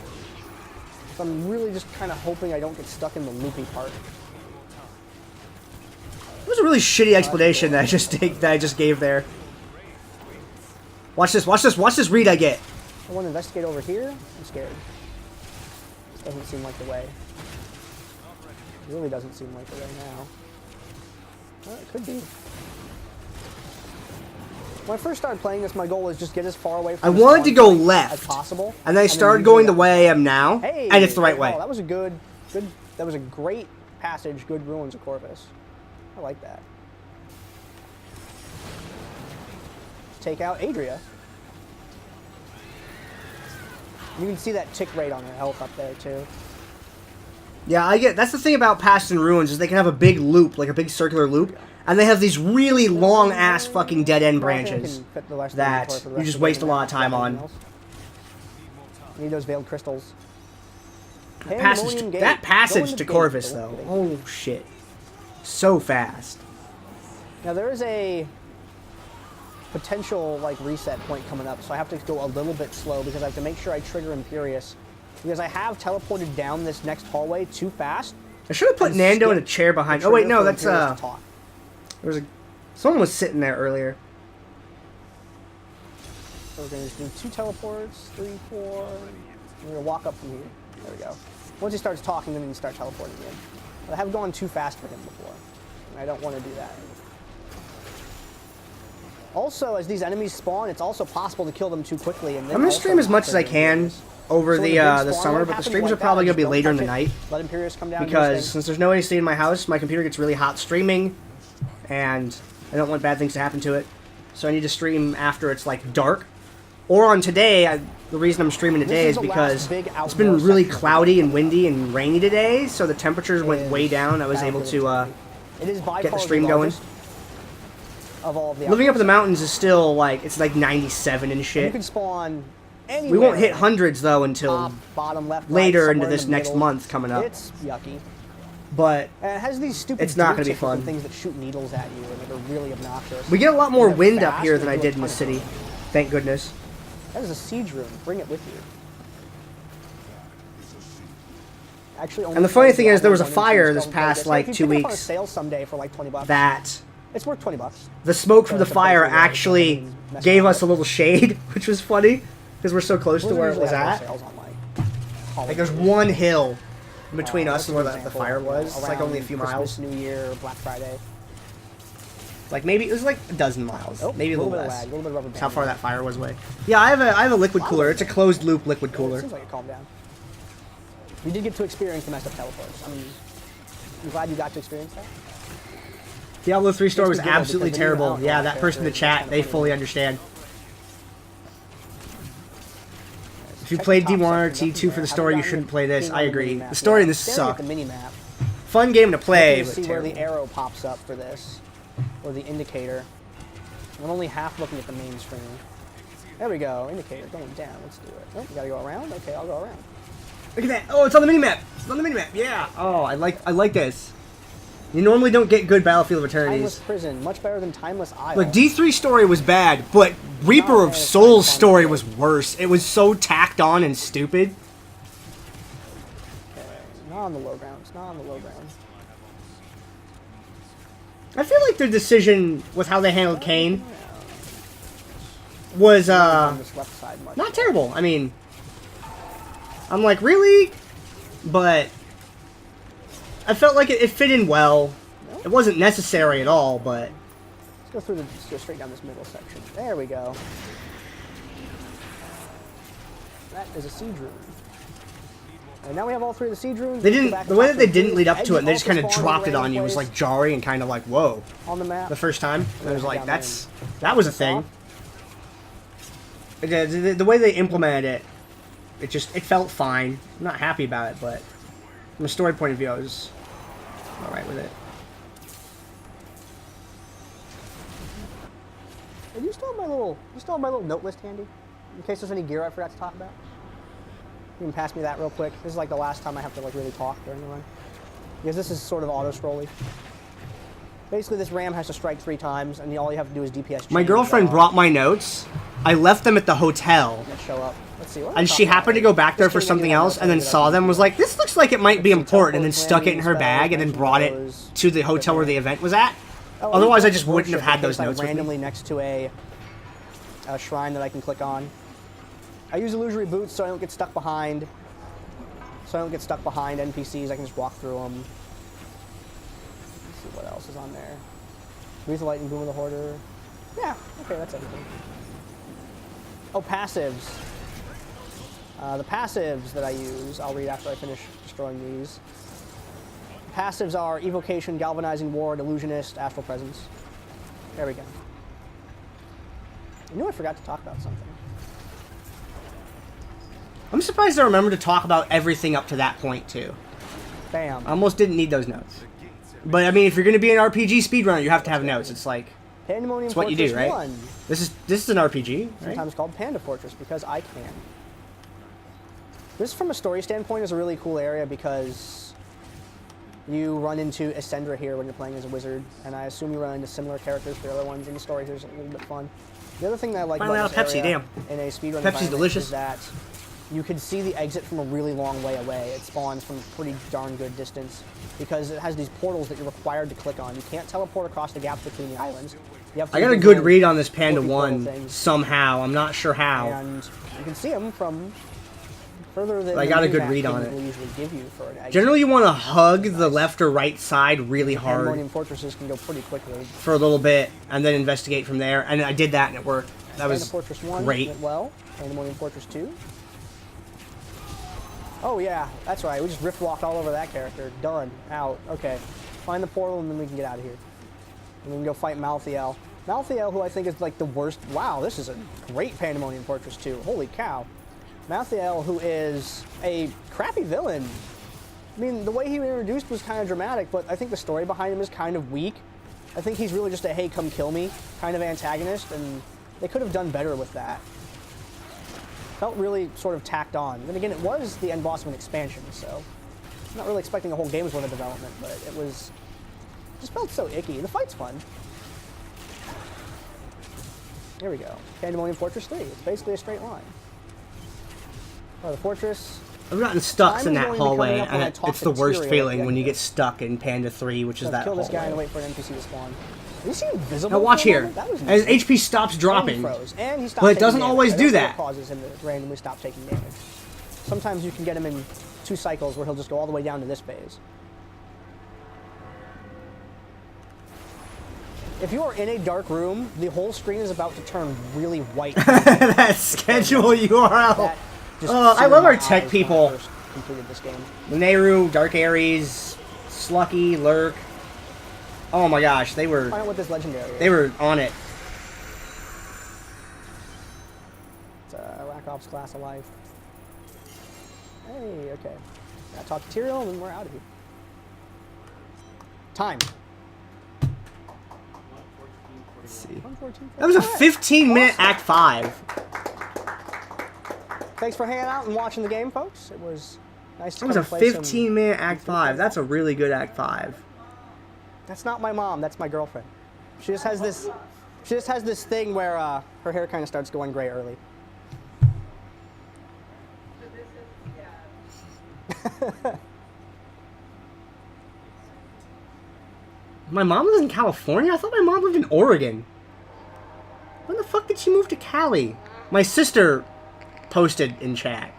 So I'm really just kind of hoping I don't get stuck in the loopy part. It was a really shitty explanation that I just gave there. Watch this, watch this, watch this read I get. I want to investigate over here. I'm scared. This doesn't seem like the way. It really doesn't seem like the way now. Well, it could be. When I first started playing this, my goal was just get as far away from I the wanted to spawn go point left, as possible. and then I then started using going the that- way I am now, Hey, and it's the right oh, way. that was a good. That was a great passage. Good Ruins of Corvus. I like that. Let's take out Adria. You can see that tick rate on her health up there too. Yeah, I get. That's the thing about Past and Ruins is they can have a big loop, like a big circular loop, and they have these really long ass fucking dead end Well, I think I branches can fit the rest of the that inventory for the you rest just of the waste a game lot of now. time Got on. anything else? I need those veiled crystals. Passage, Gate. that Go passage into to the Corvus gate. Go though, into the oh shit, so fast. Now there is a potential like reset point coming up, so I have to go a little bit slow because I have to make sure I trigger Imperious because I have teleported down this next hallway too fast. I should have put and Nando in a skip chair behind. the Oh wait, trigger no, for that's Imperious to talk. there was someone was sitting there earlier. So we're gonna just do 2 teleports, 3, 4. We're gonna walk up from here. There we go. Once he starts talking, then you start teleporting in. But I have gone too fast for him before, and I don't want to do that. Also, as these enemies spawn, it's also possible to kill them too quickly. And then I'm gonna also stream as not much as I very can dangerous. over So when the big the spawn summer, wave but the happens streams like are that, probably just gonna be don't later in touch the it. night Let Imperius come down. because since there's no AC in my house, my computer gets really hot streaming, and I don't want bad things to happen to it. So I need to stream after it's like dark, or on today. The reason I'm streaming today This is is the because last big it's been outdoor really section of the cloudy game and windy and rainy today, so the temperatures went way is down. I was able Battlefield to It is by get the far stream going. largest of all of the Living up in the outdoor mountains is still like it's like 97 and sections. You shit. can spawn anywhere. We won't hit hundreds though until Top, bottom, left, later right, into somewhere in this the next middle. month coming up. It's yucky. But And it has these stupid It's not dual gonna be tickets and fun. things that shoot needles at you and they're really obnoxious. we get a lot more They're wind up fast here and than I do a did in ton the of city. damage. Thank goodness. That is a siege room. Bring it with you. Actually, only And the funny played thing is, there was a Diablo 1 and 2 fire this still haven't played past, this. like, If 2 you pick it up on a weeks sale someday for like $20. That It's worth $20. the smoke from the That's a fire basic way of actually messing gave with us it. a little shade, which was funny because we're so close to Blizzard where it usually was has at. their sales on, Like there's holidays. one hill between us That's and where an the example, fire you know, was. It's like around only a few Christmas, miles. New Year, Black Friday. Like maybe it was like a dozen miles, Oh, maybe a little bit of less. lag, a little bit of rubber That's how band. far that fire was away. Yeah, I have a liquid cooler. It's a closed loop liquid It cooler. seems like it calmed down. You did get to experience the messed up teleports. I'm glad you got to experience that. Diablo 3 story was Makes me giggle absolutely because when you're terrible. out Yeah, on that that person in the character, it's chat, kinda they funny. fully understand. If you Check played the top D1 or section up T2 there. for the Have story, it you down shouldn't here, play this. being I on the agree. minimap. The story Yeah, in this staring at sucked. the mini-map. Fun game to play, You but see where the terrible. arrow pops up for this, or the indicator. I'm only half looking at the main screen. There we go, indicator going down. Let's do it. Oh, you gotta go around. Okay, I'll go around. Look at that! Oh, it's on the minimap. It's on the minimap. Yeah. Oh, I like this. You normally don't get good Battlefield of Timeless Eternities. Prison, much better than Timeless Isle. Like D3 story was bad, but Reaper Not of bad, it's Souls fun. story was worse. It was so tacked on and stupid. Okay, not on the low ground. It's not on the low ground. I feel like their decision with how they handled Kane was On this left side much. not terrible. I mean, I'm like, really? But I felt like it fit in well. It wasn't necessary at all, but Let's go straight down this middle section. There we go. That is a siege room. And now we have all three of the siege rooms. they Let's go didn't. back The and way talk that they to didn't the lead up to exit it, and they just also kind of spawned dropped in it a on you. It was random like jarring and kind of like, whoa. place on the map. The first time, and I was like, Down that was a thing. The way they implemented it felt fine. I'm not happy about it, but from a story point of view, I was all right with it. And you still have my little note list handy, in case there's any gear I forgot to talk about. You can pass me that real quick. This is like the last time I have to like really talk during the run, because this is sort of auto-scrolly. Basically, this ram has to strike 3 times, and all you have to do is DPS. My chain girlfriend and brought my notes. I left them at the hotel, they show up. Let's see. What am I and she talking happened to about? go back there Just for kidding, I do something have else, notes and then that I saw can them. do. Was like, this looks like it might be Some important, and then teleport stuck it in her landing bag, and then spells, brought it those to the hotel where the event was at. Oh, Otherwise, I and just wouldn't have worship had those is, like, notes with me. randomly next to a shrine that I can click on. I use illusory boots so I don't get stuck behind. NPCs. I can just walk through them. Let's see what else is on there. Breathe the lightning, boom of the hoarder. Yeah. Okay, that's everything. Oh, passives. The passives that I use, I'll read after I finish destroying these. Passives are Evocation, Galvanizing Ward, Illusionist, Astral Presence. There we go. I knew I forgot to talk about something. I'm surprised I remembered to talk about everything up to that point too. Bam. I almost didn't need those notes. But I mean, if you're going to be an RPG speedrunner, you have to have notes. It's like Pandemonium it's what you Fortress do, right? 1. This is an RPG, right? Sometimes called Panda Fortress because I can. This, from a story standpoint, is a really cool area because you run into Ascendra here when you're playing as a wizard, and I assume you run into similar characters for the other ones in the story. Here's a little bit fun. The other thing that I like Finally about out this of Pepsi, area damn. in a speedrun Pepsi's environment delicious. is that you can see the exit from a really long way away. It spawns from a pretty darn good distance because it has these portals that you're required to click on. You can't teleport across the gaps between the islands. You have to I got a do good little read on this Panda flippy portal 1 things. somehow. I'm not sure how. And you can see them from Further than I got a the good map read on game it. will usually give you for an exit. Generally, you want to hug the left or right side really hard Pandemonium Fortresses can go pretty quickly. for a little bit, and then investigate from there. And I did that, and it worked. That was Fortress 1 great. went well. Pandemonium Fortress 2. Oh yeah, that's right. We just rift walked all over that character. Done. Out. Okay. Find the portal and then we can get out of here. And we can go fight Malthael. Malthael, who I think is like the worst. Wow, this is a great Pandemonium Fortress 2. Holy cow. Malthael, who is a crappy villain. I mean, the way he was introduced was kind of dramatic, but I think the story behind him is kind of weak. I think he's really just a hey, come kill me kind of antagonist, and they could have done better with that. Felt really sort of tacked on. Then again, it was the end boss of an expansion, so I'm not really expecting a whole game's worth of development, but it was just felt so icky. The fight's fun. There we go. Pandemonium Fortress 3. It's basically a straight line. Oh, the fortress. I've gotten stuck in Time is that going to be hallway, coming up when I and talk it's the to worst Tyrion at feeling the when end you of get it. stuck in Panda 3, which is So that kill this guy and hallway. wait for an NPC to spawn. Is he invisible? Now watch for a here. moment? That was As neat. HP stops And dropping. he froze. And he stopped But it taking doesn't damage. always I do don't think that. it causes him to randomly stop taking damage. Sometimes you can get him in 2 cycles where he'll just go all the way down to this phase. If you are in a dark room, the whole screen is about to turn really white. That schedule URL. That just I seared love my our tech eyes when I people. first completed this game. Nehru, Dark Ares, Slucky, Lurk. Oh my gosh, they Find were out what this legendary is. they were on it. It's a Rack Ops class of life. Hey, okay. Gotta talk to Tyrion and then we're out of here. Time. Let's see. 114. That was a Alright. 15-minute Awesome. Act 5. Thanks for hanging out and watching the game, folks. It was nice to That was come a play some- 15-minute Act 5. That's a really good Act 5. That's not my mom. That's my girlfriend. She just has this. She just has this thing where her hair kind of starts going gray early. My mom lives in California? I thought my mom lived in Oregon. When the fuck did she move to Cali? My sister posted in chat.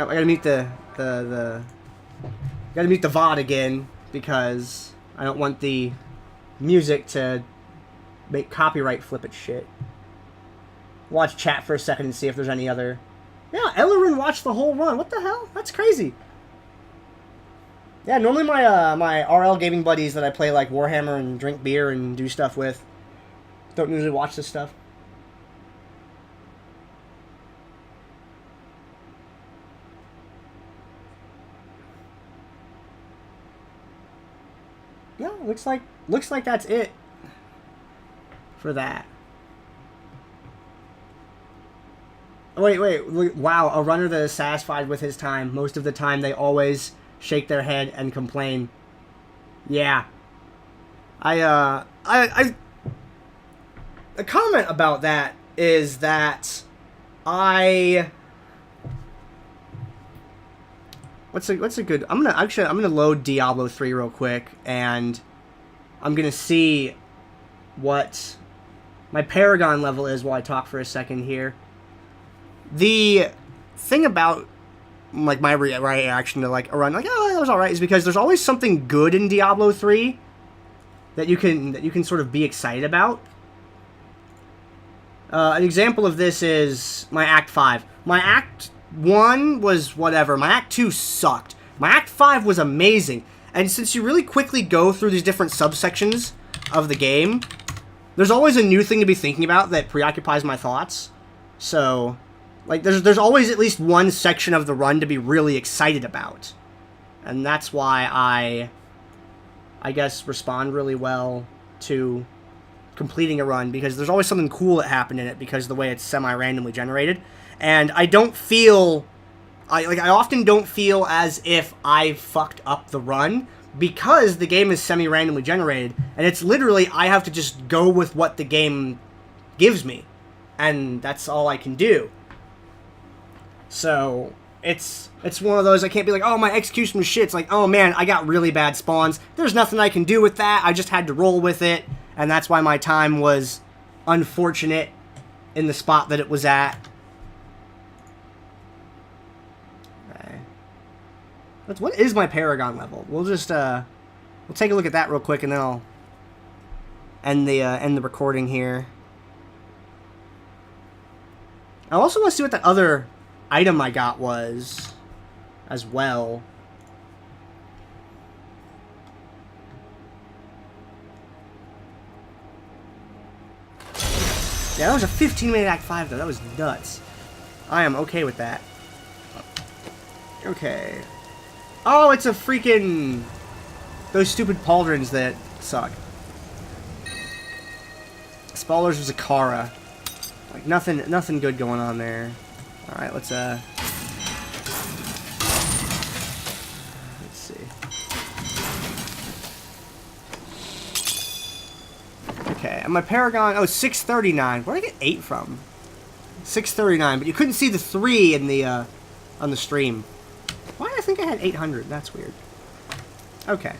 Oh, I gotta mute the gotta mute the VOD again because I don't want the music to make copyright flip it shit. Watch chat for a second and see if there's any other. Yeah, Ellerin watched the whole run. What the hell? That's crazy. Yeah, normally my my RL gaming buddies that I play like Warhammer and drink beer and do stuff with don't usually watch this stuff. Yeah, looks like that's it for that. Wait, wow, a runner that is satisfied with his time. Most of the time they always shake their head and complain. Yeah. A comment about that is that what's a good, I'm gonna load Diablo 3 real quick and I'm gonna see what my Paragon level is while I talk for a second here. The thing about like my reaction to like a run, like, oh, that was alright, is because there's always something good in Diablo 3 that you can sort of be excited about. An example of this is my Act 5. My Act 1 was whatever. My Act 2 sucked. My Act 5 was amazing. And since you really quickly go through these different subsections of the game, there's always a new thing to be thinking about that preoccupies my thoughts. So, like, there's always at least one section of the run to be really excited about. And that's why I guess, respond really well to completing a run, because there's always something cool that happened in it because of the way it's semi-randomly generated. And I don't feel... I often don't feel as if I fucked up the run because the game is semi-randomly generated, and it's literally, I have to just go with what the game gives me. And that's all I can do. So, it's one of those, I can't be like, oh, my execution was shit. It's like, oh man, I got really bad spawns. There's nothing I can do with that. I just had to roll with it. And that's why my time was unfortunate. in the spot that it was at. Okay. What is my Paragon level? We'll just we'll take a look at that real quick, and then I'll end the recording here. I also want to see what that other item I got was as well. Yeah, that was a 15-minute Act 5, though. That was nuts. I am okay with that. Okay. Oh, it's a freaking... Those stupid pauldrons that suck. Spallers was a Kara. Like, nothing good going on there. Alright, let's see. Okay, and my Paragon... Oh, 639. Where did I get 8 from? 639, but you couldn't see the 3 in the, on the stream. Why did I think I had 800? That's weird. Okay.